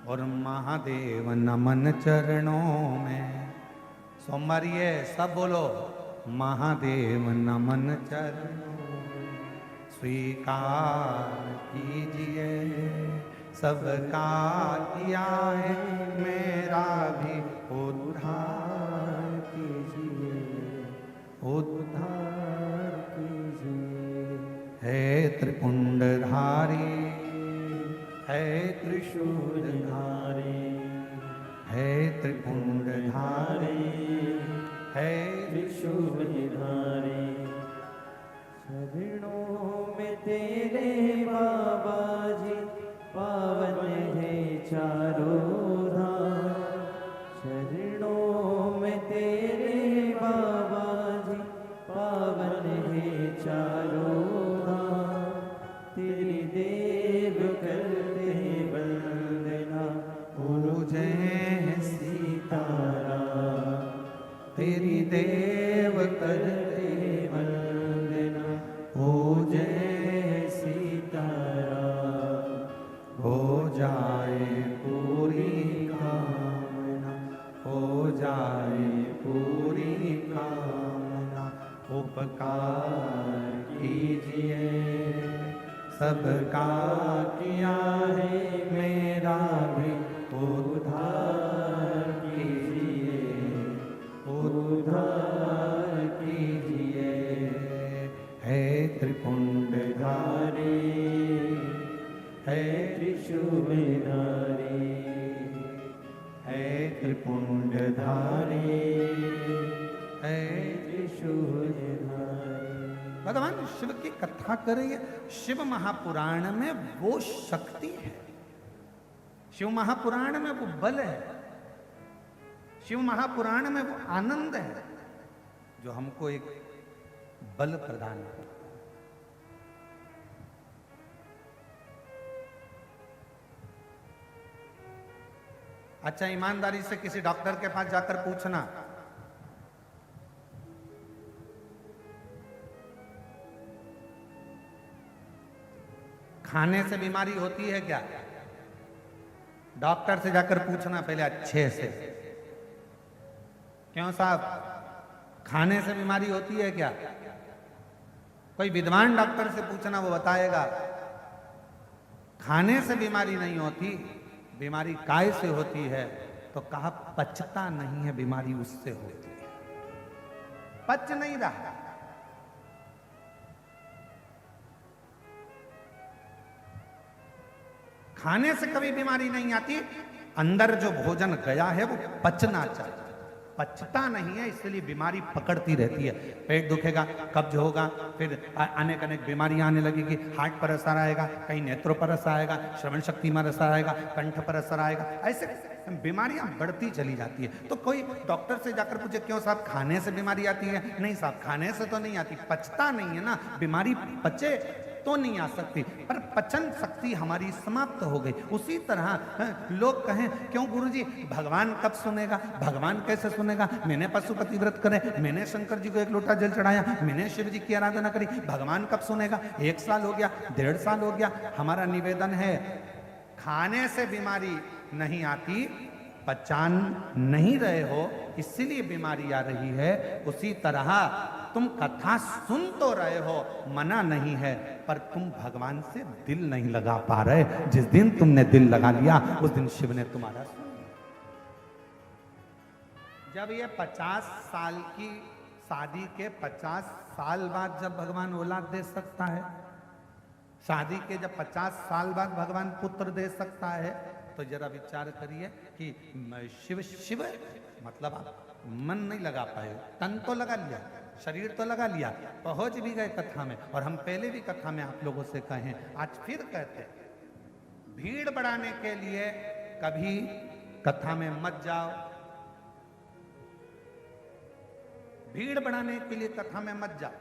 और महादेव नमन चरणों में, सोमवार ये सब बोलो, महादेव नमन चरणों में स्वीकार कीजिए, सबका किया है मेरा भी उद्धार कीजिए, उद्धार कीजिए। हे त्रिपुंडधारी, है त्रिशूलधारी, है त्रिपुंडधारी, है त्रिशूलधारी। चरणों में तेरे बाबा जी पावन है चारों धाम, चरणों में तेरे बाबा जी पावन है चारों धाम। तेरी देव करते वंदना, ओ जय सीताराम। तेरी देव करते वंदना, ओ जय सीताराम। हो जाए पूरी कामना, हो जाए पूरी कामना, उपकार कीजिए, सबका किया है मेरा भी उद्धार कीजिए, उद्धार कीजिए। है त्रिपुंडधारी, है त्रिशूलधारी, है त्रिपुंडधारी, है त्रिशूलधारी। भगवान शिव की कथा कर रही है। शिव महापुराण में वो शक्ति है, शिव महापुराण में वो बल है, शिव महापुराण में वो आनंद है जो हमको एक बल प्रदान करता है। अच्छा, ईमानदारी से किसी डॉक्टर के पास जाकर पूछना, खाने से बीमारी होती है क्या? डॉक्टर से जाकर पूछना पहले अच्छे से। क्यों साहब, खाने से बीमारी होती है क्या? कोई विद्वान डॉक्टर से पूछना, वो बताएगा खाने से बीमारी नहीं होती, बीमारी काय से होती है। तो कहा पचता नहीं है, बीमारी उससे होती है, पच नहीं रहा। खाने से कभी बीमारी नहीं आती, अंदर जो भोजन गया है वो पचना चाहिए, पचता नहीं है, इसलिए बीमारी पकड़ती रहती है। पेट दुखेगा, कब्ज होगा, फिर अनेक अनेक बीमारियां आने लगेगी। हार्ट पर असर आएगा, कहीं नेत्रों पर असर आएगा, श्रवण शक्ति में असर आएगा, कंठ पर असर आएगा, ऐसे बीमारियां बढ़ती चली जाती है। तो कोई डॉक्टर से जाकर पूछे क्यों साहब खाने से बीमारी आती है? नहीं साहब, खाने से तो नहीं आती, पचता नहीं है ना, बीमारी पचे तो नहीं आ सकती, पर पचन शक्ति हमारी समाप्त हो गई। उसी तरह लोग कहें क्यों गुरुजी भगवान कब सुनेगा, भगवान कैसे सुनेगा? मैंने पशुपति व्रत करे, मैंने शंकर जी को 1 लोटा जल चढ़ाया, मैंने शिव जी की आराधना करी, भगवान कब सुनेगा? 1 साल हो गया, 1.5 साल हो गया। हमारा निवेदन है, खाने से बीमारी नहीं आती, पहचान नहीं रहे हो इसीलिए बीमारी आ रही है। उसी तरह तुम कथा सुन तो रहे हो, मना नहीं है, पर तुम भगवान से दिल नहीं लगा पा रहे। जिस दिन तुमने दिल लगा लिया उस दिन शिव ने तुम्हारा सुन लिया। जब ये 50 साल की शादी के 50 साल बाद जब भगवान औलाद दे सकता है, शादी के जब 50 साल बाद भगवान पुत्र दे सकता है, तो जरा विचार करिए कि शिव शिव मतलब आप मन नहीं लगा पाए, तन तो लगा लिया, शरीर तो लगा लिया, पहुंच भी गए कथा में। और हम पहले भी कथा में आप लोगों से कहें, आज फिर कहते हैं, भीड़ बढ़ाने के लिए कभी कथा में मत जाओ, भीड़ बढ़ाने के लिए कथा में मत जाओ।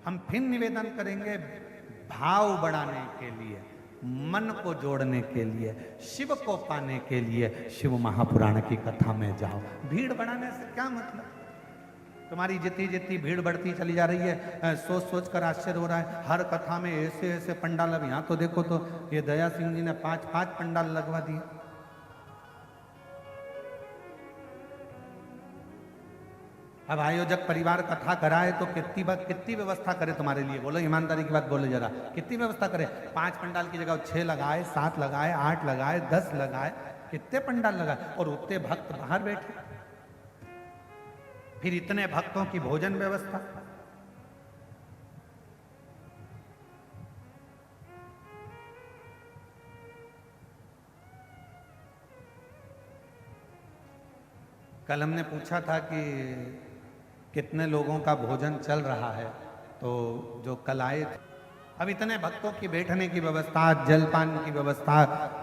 हम फिर निवेदन करेंगे, भाव बढ़ाने के लिए, मन को जोड़ने के लिए, शिव को पाने के लिए शिव महापुराण की कथा में जाओ। भीड़ बढ़ाने से क्या मतलब? तुम्हारी जितनी जितनी भीड़ बढ़ती चली जा रही है, सोच सोच कर आश्चर्य हो रहा है। हर कथा में ऐसे ऐसे पंडाल, अब यहाँ तो देखो तो ये दया सिंह जी ने 5-5 पंडाल लगवा दिए। अब आयोजक परिवार कथा कराए तो कितनी व्यवस्था करे तुम्हारे लिए? बोलो ईमानदारी की बात बोलो जरा, कितनी व्यवस्था करे? 5 पंडाल की जगह 6 लगाए, 7 लगाए, 8 लगाए, 10 लगाए, कितने पंडाल लगाए, और उतने भक्त बाहर बैठे, फिर इतने भक्तों की भोजन व्यवस्था। कल हमने पूछा था कि कितने लोगों का भोजन चल रहा है, तो जो कल आए थे, अब इतने भक्तों की बैठने की व्यवस्था, जलपान की व्यवस्था,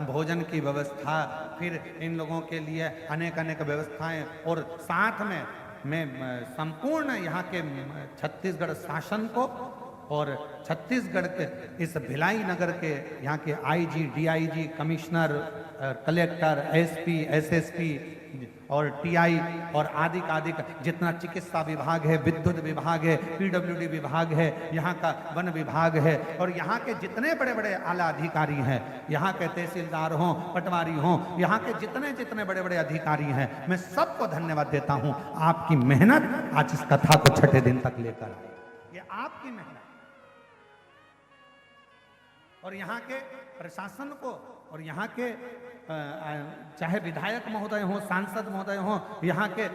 भोजन की व्यवस्था, फिर इन लोगों के लिए अनेक अनेक व्यवस्थाएं, और साथ में मैं संपूर्ण यहाँ के छत्तीसगढ़ शासन को और छत्तीसगढ़ के इस भिलाई नगर के यहाँ के IG, DIG, commissioner, collector, SP, SSP और टीआई और आदि जितना चिकित्सा विभाग है, विद्युत विभाग है, पीडब्ल्यूडी विभाग है, यहाँ का वन विभाग है, और यहाँ के जितने बड़े बड़े आला अधिकारी हैं, यहाँ के तहसीलदार हों, पटवारी हों, यहाँ के जितने जितने बड़े बड़े अधिकारी हैं, मैं सबको धन्यवाद देता हूँ। आपकी मेहनत आज इस कथा को 6ठे दिन तक लेकर, ये आपकी मेहनत, और यहाँ के प्रशासन को, और यहाँ के चाहे विधायक महोदय हों, सांसद महोदय हों, यहाँ के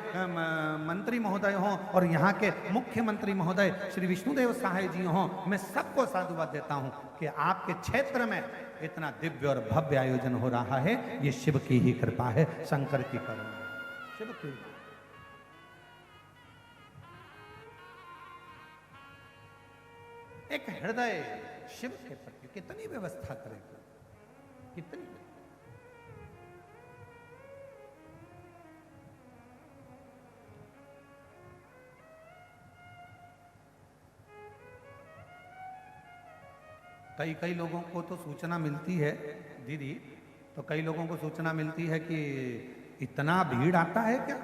मंत्री महोदय हों, और यहाँ के मुख्यमंत्री महोदय श्री विष्णुदेव साहे जी हों, मैं सबको साधुवाद देता हूँ कि आपके क्षेत्र में इतना दिव्य और भव्य आयोजन हो रहा है। ये शिव की ही कृपा है, शंकर की करुणा है, शिव की। एक हृदय शिव के प्रति कितनी व्यवस्था करेगा, कितनी। कई कई लोगों को तो सूचना मिलती है दीदी, तो कई लोगों को सूचना मिलती है कि इतना भीड़ आता है क्या,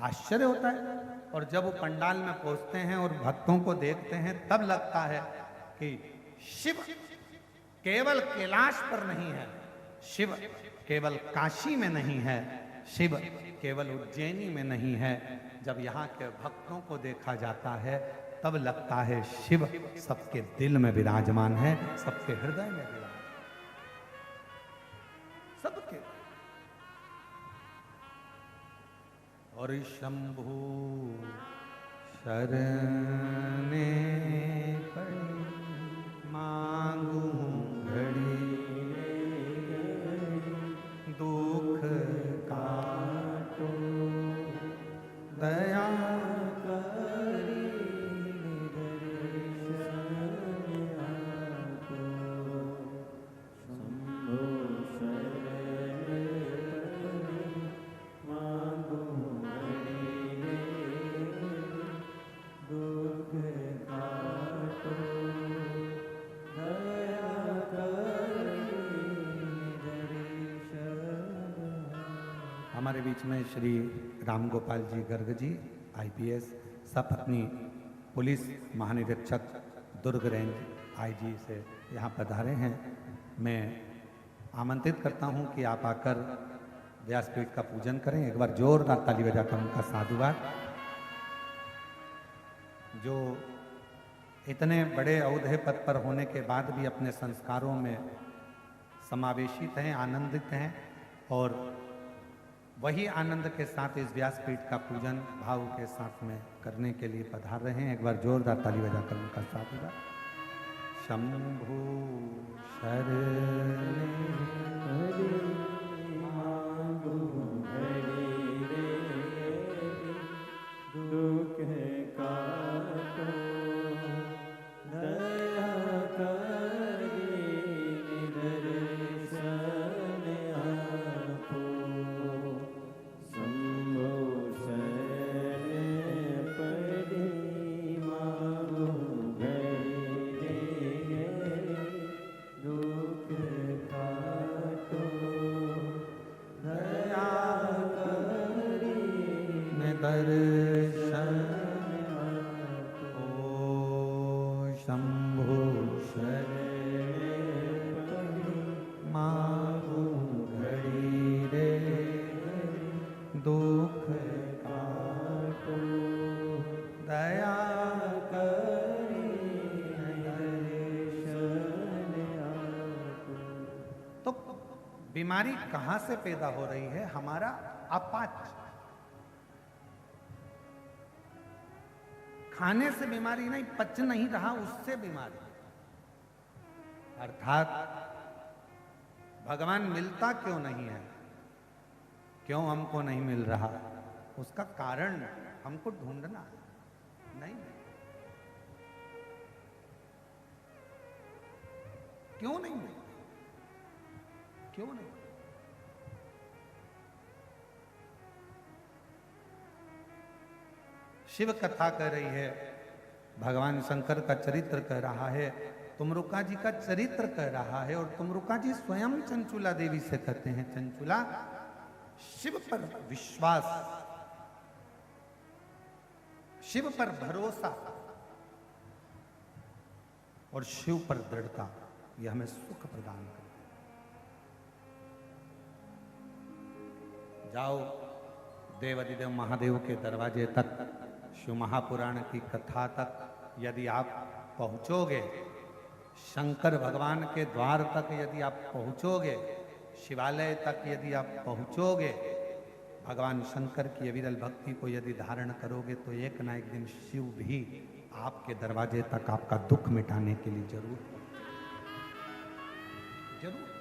आश्चर्य होता है। और जब वो पंडाल में पहुंचते हैं और भक्तों को देखते हैं तब लगता है कि शिव केवल कैलाश पर नहीं है, शिव केवल काशी में नहीं है, शिव केवल उज्जैनी में नहीं है। जब यहाँ के भक्तों को देखा जाता है तब लगता है शिव सबके दिल में विराजमान है, सबके हृदय में विराजमान, सबके। और शंभु शरणे पड़ी मांगू घड़ी दुख काटो दया हमारे बीच में श्री राम गोपाल जी गर्ग जी आईपीएस सपत्नी पुलिस महानिरीक्षक दुर्ग रेंज आईजी से यहाँ पधारे हैं। मैं आमंत्रित करता हूँ कि आप आकर व्यासपीठ का पूजन करें। एक बार जोरदार ताली बजाकर उनका साधुवाद। जो इतने बड़े औहदे पद पर होने के बाद भी अपने संस्कारों में समावेशित हैं, आनंदित हैं, और वही आनंद के साथ इस व्यासपीठ का पूजन भाव के साथ में करने के लिए पधार रहे हैं। एक बार जोरदार ताली बजाकर उनका साधुवाद। शंभु शरणे मांगू घड़ी रे दुख काटो दया करी निदर्शन आपो शंभो शरणे पड़ी मांगू घड़ी रे दुख काटो दया करी दर्शन ओ शंभु शरणे मांगू घड़ी रे दुख काटो दया करी तो बीमारी कहां से पैदा हो रही है? हमारा अपाच खाने से बीमारी नहीं, पच नहीं रहा उससे बीमारी। अर्थात भगवान मिलता क्यों नहीं है, क्यों हमको नहीं मिल रहा, उसका कारण हमको ढूंढना है। नहीं, क्यों नहीं मिल, क्यों नहीं? शिव कथा कह रही है, भगवान शंकर का चरित्र कह रहा है, तुमरुका जी का चरित्र कह रहा है, और तुमरुका जी स्वयं चंचुला देवी से कहते हैं, चंचुला शिव पर विश्वास, शिव पर भरोसा और शिव पर दृढ़ता, यह हमें सुख प्रदान करे। जाओ देवादिदेव महादेव के दरवाजे तक, शिव महापुराण की कथा तक यदि आप पहुंचोगे, शंकर भगवान के द्वार तक यदि आप पहुंचोगे, शिवालय तक यदि आप पहुंचोगे, भगवान शंकर की अविरल भक्ति को यदि धारण करोगे, तो एक ना एक दिन शिव भी आपके दरवाजे तक आपका दुख मिटाने के लिए जरूर जरूर।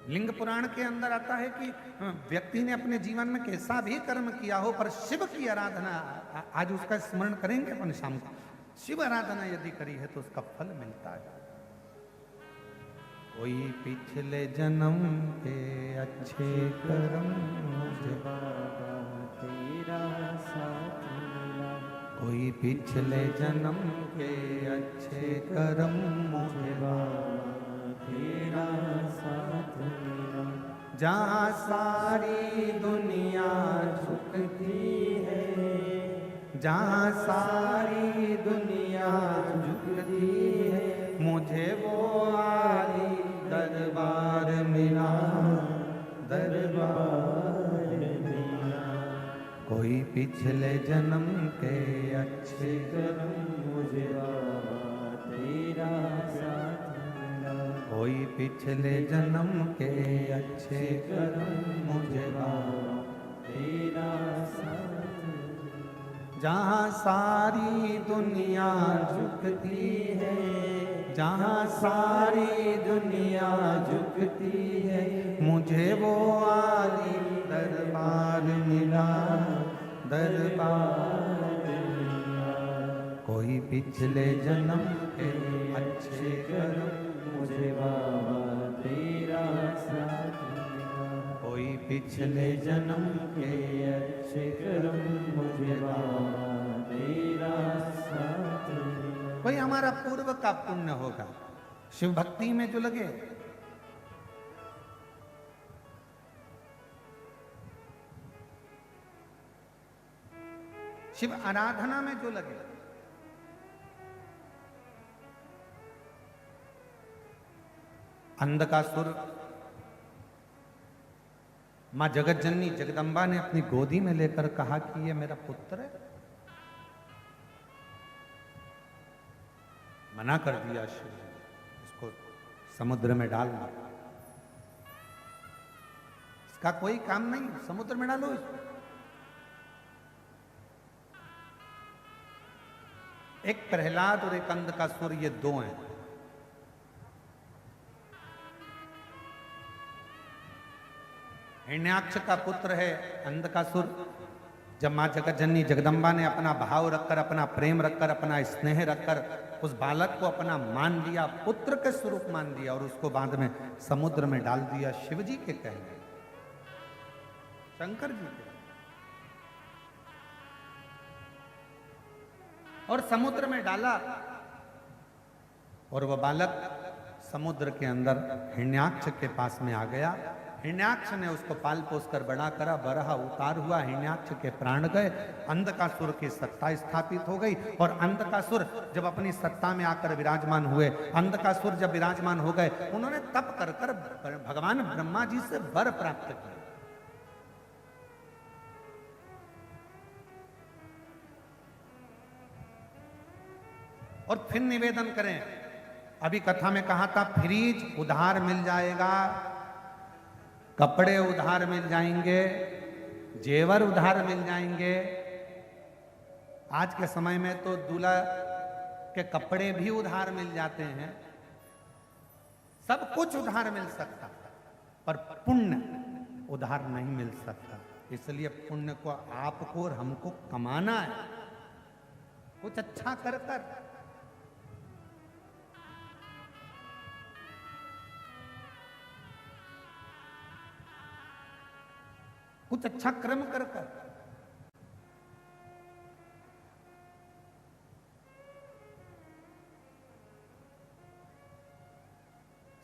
लिंग पुराण के अंदर आता है कि व्यक्ति ने अपने जीवन में कैसा भी कर्म किया हो, पर शिव की आराधना, आज उसका स्मरण करेंगे अपन शाम को, शिव आराधना यदि करी है तो उसका फल मिलता है। कोई पिछले जन्म के अच्छे कर्म मुझे बाबा तेरा साथ मिला, कोई कोई पिछले जन्म के अच्छे कर्म मुझे तेरा साथ मिला। जहाँ सारी दुनिया झुकती है, जहाँ सारी दुनिया झुकती है, मुझे वो आली दरबार मिला, दरबार मिला। कोई पिछले जन्म के अच्छे कर्म मुझे बाबा तेरा साथ मिला। कोई पिछले जन्म के अच्छे कर्म मुझे बाबा तेरा साथ मिला। जहाँ सारी दुनिया झुकती है, जहाँ सारी दुनिया झुकती है, मुझे वो आली दरबार मिला, दरबार मिला। कोई पिछले जन्म के अच्छे कर्म मुझे बाबा तेरा साथ मिला। कोई पिछले जन्म के अच्छे कर्म मुझे बाबा तेरा साथ मिला। कोई हमारा पूर्व का पुण्य होगा, शिव भक्ति में जो लगे, शिव आराधना में जो लगे, अंधकासुर मां जगत जननी जगदम्बा ने अपनी गोदी में लेकर कहा कि ये मेरा पुत्र है। मना कर दिया शिव ने, इसको समुद्र में डालना, इसका कोई काम नहीं, समुद्र में डालो इसको। एक प्रहलाद और एक अंधकासुर, ये दो हैं। हिरण्याक्ष का पुत्र है अंधकासुर। जब मां जगत जननी जगदम्बा ने अपना भाव रखकर, अपना प्रेम रखकर, अपना स्नेह रखकर उस बालक को अपना मान लिया, पुत्र के स्वरूप मान लिया और उसको बाद में समुद्र में डाल दिया, शिव जी के कहने, शंकर जी के, और समुद्र में डाला। और वह बालक समुद्र के अंदर हिरण्याक्ष के पास में आ गया। हिरण्याक्ष ने उसको पाल पोस कर बड़ा करा, बरहा उतार हुआ, हिरण्याक्ष के प्राण गए, अंधकासुर की सत्ता स्थापित हो गई। और अंधकासुर जब अपनी सत्ता में आकर विराजमान हुए, अंधकासुर जब विराजमान हो गए, उन्होंने तप कर कर भगवान ब्रह्मा जी से वर प्राप्त किया। और फिर निवेदन करें, अभी कथा में कहा था फ्रीज उधार मिल जाएगा, कपड़े उधार मिल जाएंगे, जेवर उधार मिल जाएंगे। आज के समय में तो दूल्हा के कपड़े भी उधार मिल जाते हैं, सब कुछ उधार मिल सकता, पर पुण्य उधार नहीं मिल सकता। इसलिए पुण्य को आपको और हमको कमाना है, कुछ अच्छा कर कर। कुछ अच्छा कर्म कर कर।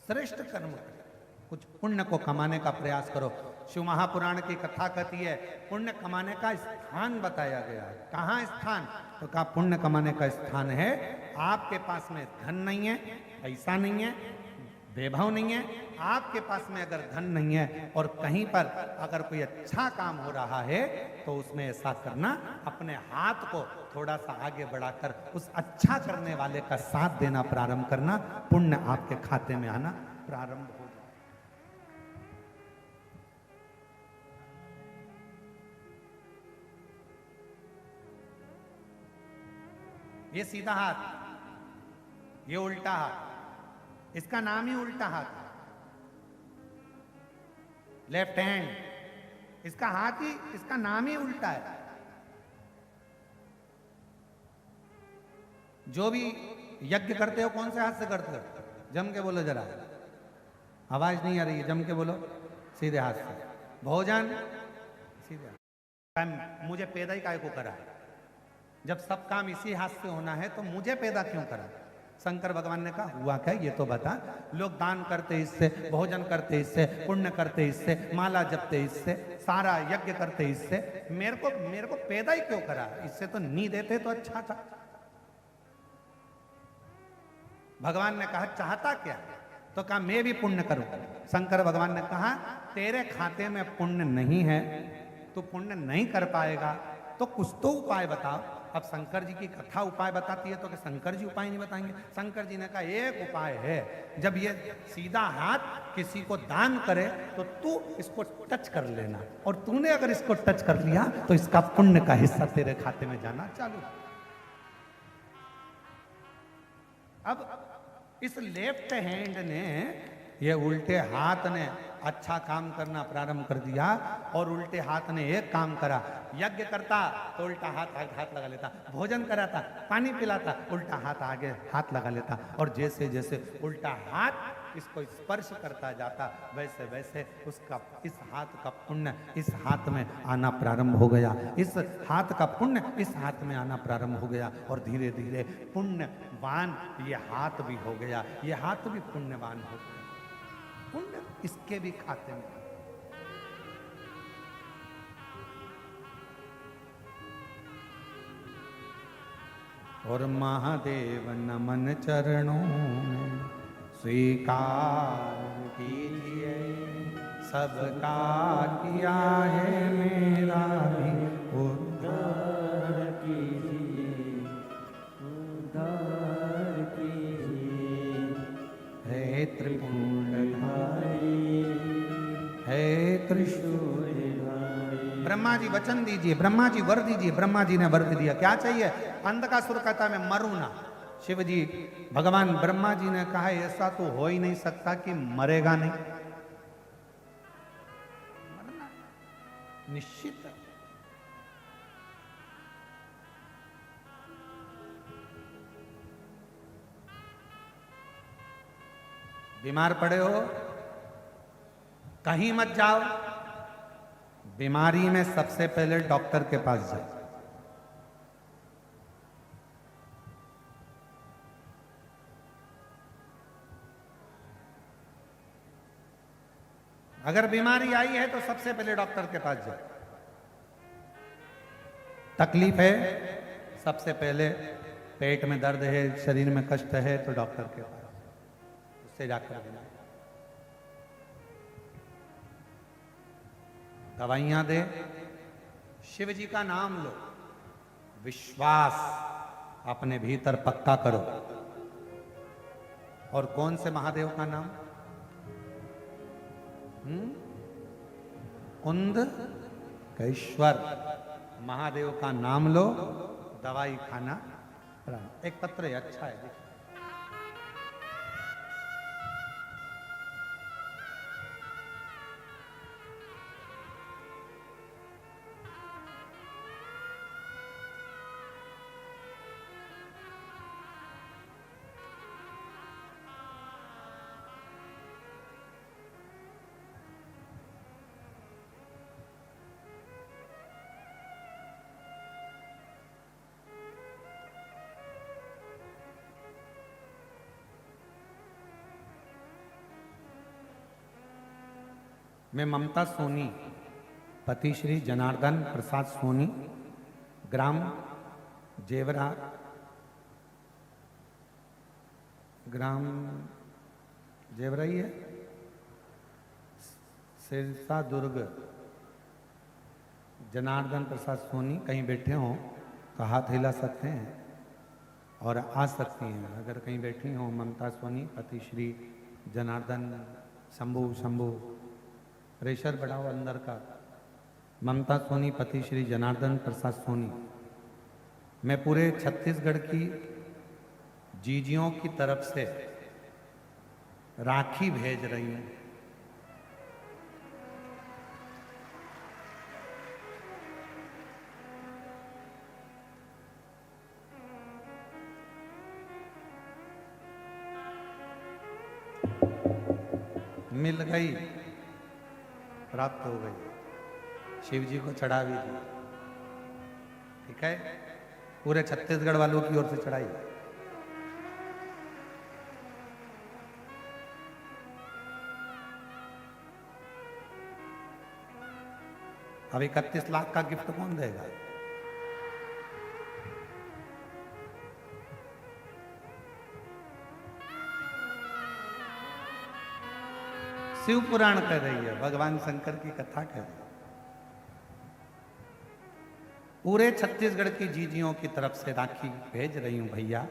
श्रेष्ठ कर्म करो, कुछ पुण्य को कमाने का प्रयास करो। शिव महापुराण की कथा कहती है पुण्य कमाने का स्थान बताया गया है। कहाँ स्थान? तो कहा पुण्य कमाने का स्थान है आपके पास में धन नहीं है, पैसा नहीं है, वैभव नहीं है, आपके पास में अगर धन नहीं है और कहीं पर अगर कोई अच्छा काम हो रहा है तो उसमें ऐसा करना, अपने हाथ को थोड़ा सा आगे बढ़ाकर उस अच्छा करने वाले का साथ देना प्रारंभ करना, पुण्य आपके खाते में आना प्रारंभ हो जाए। ये सीधा हाथ, ये उल्टा हाथ, इसका नाम ही उल्टा हाथ है, लेफ्ट हैंड। इसका हाथ ही, इसका नाम ही उल्टा है। जो भी यज्ञ करते हो कौन से हाथ से करते हो? जम के बोलो जरा, आवाज नहीं आ रही है, जम के बोलो। सीधे हाथ से। भोजन सीधे हाथ। मुझे पैदा ही काय को करा है, जब सब काम इसी हाथ से होना है तो मुझे पैदा क्यों करा? शंकर भगवान ने कहा हुआ क्या ये तो बता। लोग दान करते इससे, भोजन करते इससे, पुण्य करते इससे, माला जपते इससे, सारा यज्ञ करते इससे, मेरे को पैदा ही क्यों करा? इससे तो नी देते तो अच्छा था। भगवान ने कहा चाहता क्या? तो कहा मैं भी पुण्य करूं। शंकर भगवान ने कहा तेरे खाते में पुण्य नहीं है, तो पुण्य नहीं कर पाएगा, तो कुछ तो उपाय बताओ। अब शंकर जी की कथा उपाय बताती है तो कि शंकर जी उपाय नहीं बताएंगे? शंकर जी ने कहा एक उपाय है, जब ये सीधा हाथ किसी को दान करे तो तू इसको टच कर लेना, और तूने अगर इसको टच कर लिया तो इसका पुण्य का हिस्सा तेरे खाते में जाना चालू। अब इस लेफ्ट हैंड ने, ये उल्टे हाथ ने अच्छा काम करना प्रारंभ कर दिया, और उल्टे हाथ ने एक काम करा, यज्ञ करता तो उल्टा हाथ लगा लेता, भोजन कराता, पानी पिलाता, उल्टा हाथ आगे हाथ लगा लेता, और जैसे जैसे उल्टा हाथ इसको स्पर्श करता जाता वैसे वैसे उसका इस हाथ का पुण्य इस हाथ में आना प्रारंभ हो गया, इस हाथ का पुण्य इस हाथ में आना प्रारंभ हो गया, और धीरे धीरे पुण्यवान ये हाथ भी हो गया, ये हाथ भी पुण्यवान हो गया, पुण्य इसके भी खाते में। और महादेव नमन चरणों में स्वीकार कीजिए, सबका किया है मेरा भी उद्धार कीजिए, उद्धार कीजिए। है त्रिपुंडधारी, है त्रिशूलधारी। ब्रह्मा जी वचन दीजिए, ब्रह्मा जी वर दीजिए। ब्रह्मा जी ने वर दिया, क्या चाहिए? अंधकासुर कहता मैं मरूं ना। शिव जी, भगवान ब्रह्मा जी ने कहा ऐसा तो हो ही नहीं सकता कि मरेगा नहीं, मरना निश्चित है। बीमार पड़े हो कहीं मत जाओ, बीमारी में सबसे पहले डॉक्टर के पास जाओ। अगर बीमारी आई है तो सबसे पहले डॉक्टर के पास जाओ। तकलीफ है, सबसे पहले पेट में दर्द है, शरीर में कष्ट है तो डॉक्टर के पास, उससे जाकर दवाइयां दे। शिव जी का नाम लो, विश्वास अपने भीतर पक्का करो। और कौन से महादेव का नाम? कुंद केश्वर महादेव का नाम लो, दवाई खाना। एक पत्र है, अच्छा है, देखिए। मैं ममता सोनी, पति श्री जनार्दन प्रसाद सोनी, ग्राम जेवरा, ग्राम जेवरा ही है, सिरसा दुर्ग, जनार्दन प्रसाद सोनी। कहीं बैठे हों तो हाथ हिला सकते हैं और आ सकती हैं। अगर कहीं बैठी हों ममता सोनी, पति श्री जनार्दन, शंभू शंभू, प्रेशर बढ़ाओ अंदर का। ममता सोनी, पति श्री जनार्दन प्रसाद सोनी। मैं पूरे छत्तीसगढ़ की जीजियों की तरफ से राखी भेज रही हूं। मिल गई, प्राप्त हो गई, शिव जी को चढ़ा भी दी। ठीक है, पूरे छत्तीसगढ़ वालों की ओर से चढ़ाई। अब 31 लाख का गिफ्ट कौन देगा? शिव पुराण कर रही है, भगवान शंकर की कथा कर रही है। पूरे छत्तीसगढ़ की जीजियों की तरफ से राखी भेज रही हूं भैया,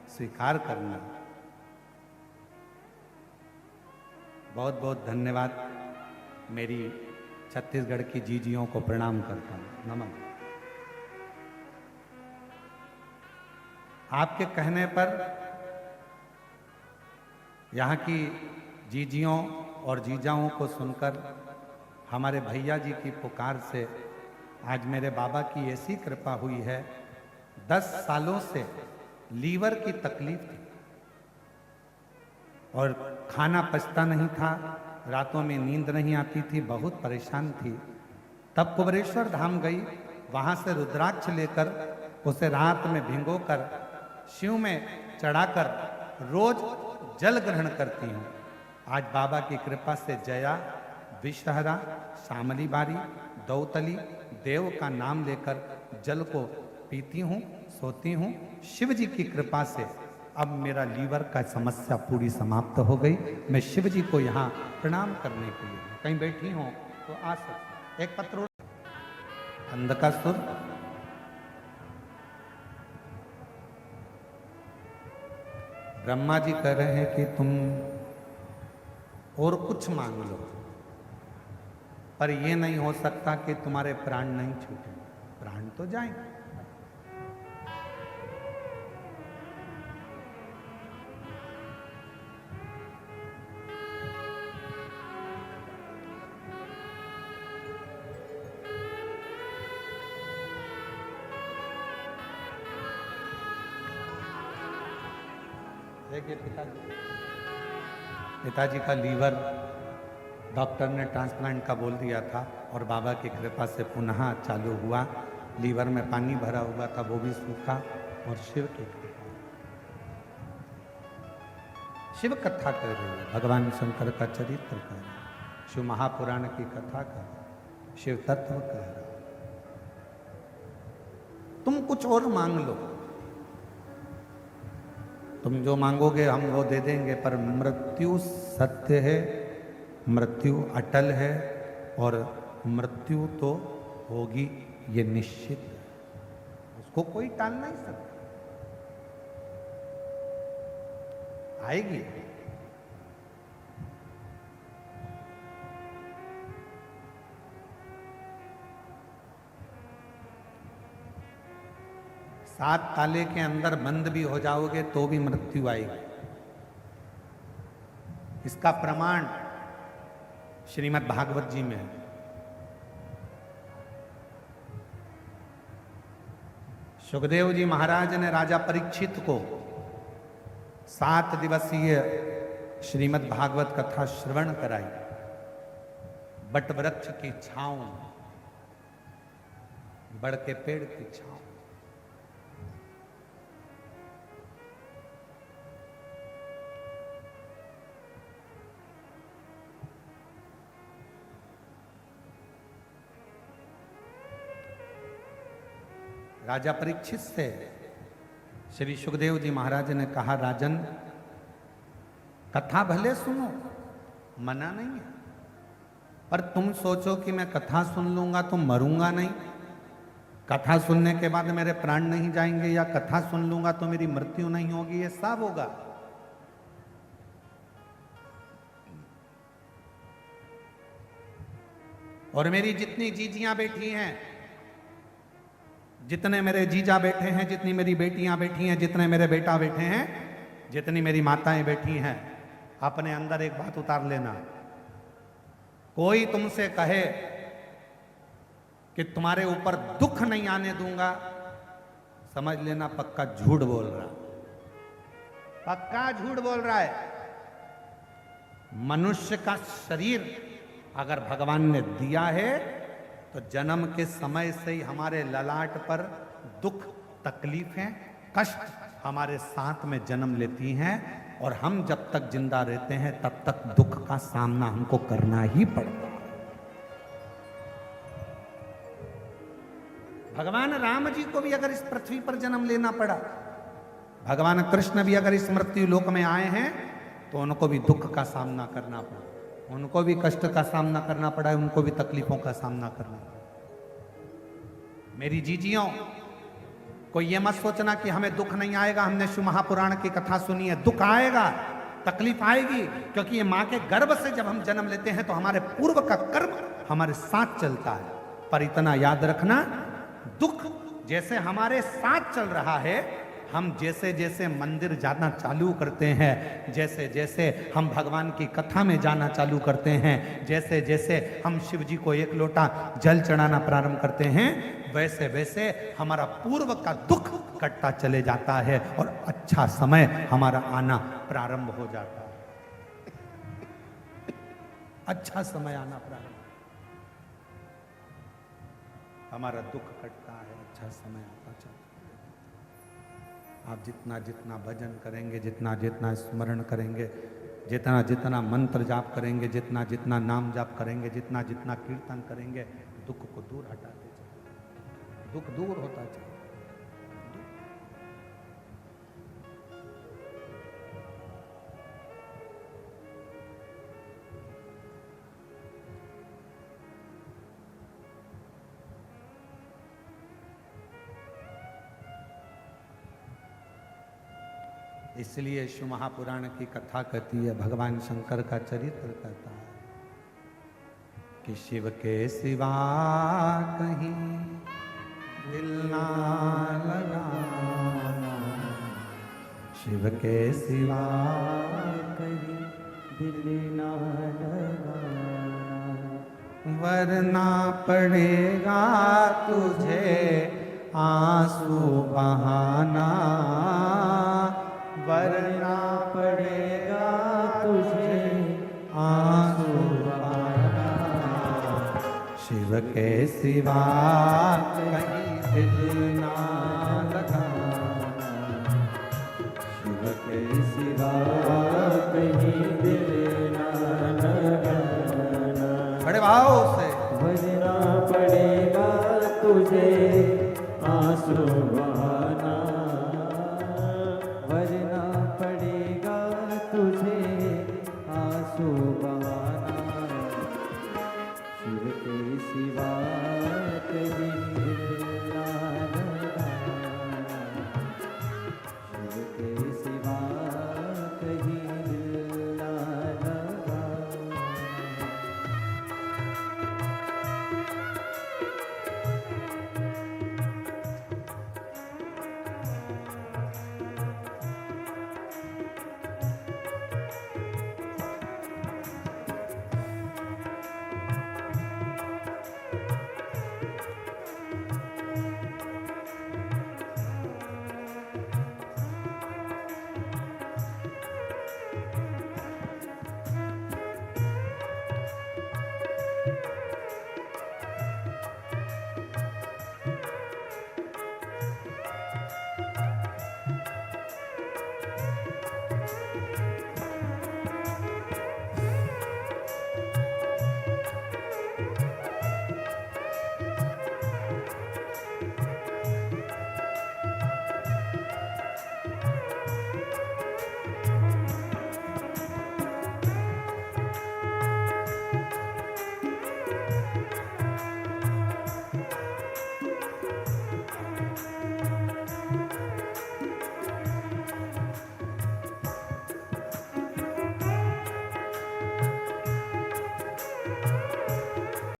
स्वीकार करना। बहुत बहुत धन्यवाद। मेरी छत्तीसगढ़ की जीजियों को प्रणाम करता हूं, नमन। आपके कहने पर यहाँ की जीजियों और जीजाओं को सुनकर हमारे भैया जी की पुकार से आज मेरे बाबा की ऐसी कृपा हुई है। 10 सालों से लीवर की तकलीफ थी और खाना पचता नहीं था, रातों में नींद नहीं आती थी, बहुत परेशान थी। तब कुबरेश्वर धाम गई, वहां से रुद्राक्ष लेकर उसे रात में भिगोकर शिव में चढ़ाकर रोज जल ग्रहण करती हूँ। आज बाबा की कृपा से जया, विषहरा, शामली बारी, दौतली, देव का नाम लेकर जल को पीती हूँ, सोती हूँ। शिव जी की कृपा से अब मेरा लीवर का समस्या पूरी समाप्त हो गई। मैं शिव जी को यहाँ प्रणाम करने के लिए कहीं बैठी हूँ तो आ सकते। एक पत्र अंधकासुर, ब्रह्मा जी कह रहे हैं कि तुम और कुछ मांग लो, पर यह नहीं हो सकता कि तुम्हारे प्राण नहीं छूटे। प्राण तो जाएंगे। देखिए पिताजी का लीवर डॉक्टर ने ट्रांसप्लांट का बोल दिया था और बाबा की कृपा से पुनः चालू हुआ। लीवर में पानी भरा हुआ था, वो भी सूखा। और शिव की कृपा, शिव कथा कर रही है, भगवान शंकर का चरित्र कर रही है, शिव महापुराण की कथा कर रही है, शिव तत्व कह रहा है। तुम कुछ और मांग लो, तुम जो मांगोगे हम वो दे देंगे, पर मृत्यु सत्य है, मृत्यु अटल है और मृत्यु तो होगी, ये निश्चित है, उसको कोई टाल नहीं सकता, आएगी। सात ताले के अंदर बंद भी हो जाओगे तो भी मृत्यु आएगी। इसका प्रमाण श्रीमद् भागवत जी में है। सुखदेव जी महाराज ने राजा परीक्षित को 7 दिवसीय श्रीमद् भागवत कथा श्रवण कराई, बट वृक्ष की छांव, बड़ के पेड़ की छांव। राजा परीक्षित से श्री सुखदेव जी महाराज ने कहा, राजन कथा भले सुनो, मना नहीं है, पर तुम सोचो कि मैं कथा सुन लूंगा तो मरूंगा नहीं, कथा सुनने के बाद मेरे प्राण नहीं जाएंगे, या कथा सुन लूंगा तो मेरी मृत्यु नहीं होगी, ये सब होगा। और मेरी जितनी जीजियां बैठी हैं, जितने मेरे जीजा बैठे हैं, जितनी मेरी बेटियां बैठी हैं, जितने मेरे बेटा बैठे हैं, जितनी मेरी माताएं बैठी हैं, अपने अंदर एक बात उतार लेना। कोई तुमसे कहे कि तुम्हारे ऊपर दुख नहीं आने दूंगा, समझ लेना पक्का झूठ बोल रहा, पक्का झूठ बोल रहा है। मनुष्य का शरीर अगर भगवान ने दिया है तो जन्म के समय से ही हमारे ललाट पर दुख तकलीफें, कष्ट हमारे साथ में जन्म लेती हैं और हम जब तक जिंदा रहते हैं तब तक दुख का सामना हमको करना ही पड़ता है। भगवान राम जी को भी अगर इस पृथ्वी पर जन्म लेना पड़ा, भगवान कृष्ण भी अगर इस मृत्यु लोक में आए हैं तो उनको भी दुख का सामना करना पड़ा, उनको भी कष्ट का सामना करना पड़ा है, उनको भी तकलीफों का सामना करना पड़ा। मेरी जीजियों, कोई ये मत सोचना कि हमें दुख नहीं आएगा। हमने शिव महापुराण की कथा सुनी है, दुख आएगा, तकलीफ आएगी, क्योंकि ये माँ के गर्भ से जब हम जन्म लेते हैं तो हमारे पूर्व का कर्म हमारे साथ चलता है। पर इतना याद रखना, दुख जैसे हमारे साथ चल रहा है, हम जैसे जैसे मंदिर जाना चालू करते हैं, जैसे जैसे हम भगवान की कथा में जाना चालू करते हैं, जैसे जैसे हम शिव जी को एक लोटा जल चढ़ाना प्रारंभ करते हैं, वैसे वैसे हमारा पूर्व का दुख कटता चले जाता है और अच्छा समय हमारा आना प्रारंभ हो जाता है। अच्छा समय आना प्रारंभ, हमारा दुख कटता है, अच्छा समय आता चलता है। आप जितना जितना भजन करेंगे, जितना जितना स्मरण करेंगे, जितना जितना मंत्र जाप करेंगे, जितना जितना नाम जाप करेंगे, जितना जितना कीर्तन करेंगे, दुख को दूर हटाते चले, दुख दूर होता चले। इसलिए शिव महापुराण की कथा कहती है, भगवान शंकर का चरित्र कहता है कि शिव के सिवा कहीं दिल ना लगाना, शिव के सिवा कहीं दिल ना लगाना, वरना पड़ेगा तुझे आंसू बहाना, वरना पड़ेगा तुझे आंसू बहाना, शिव के सिवा कहीं दिल ना लगाना, शिव के सिवा कहीं दिल ना लगाना। बड़े भाव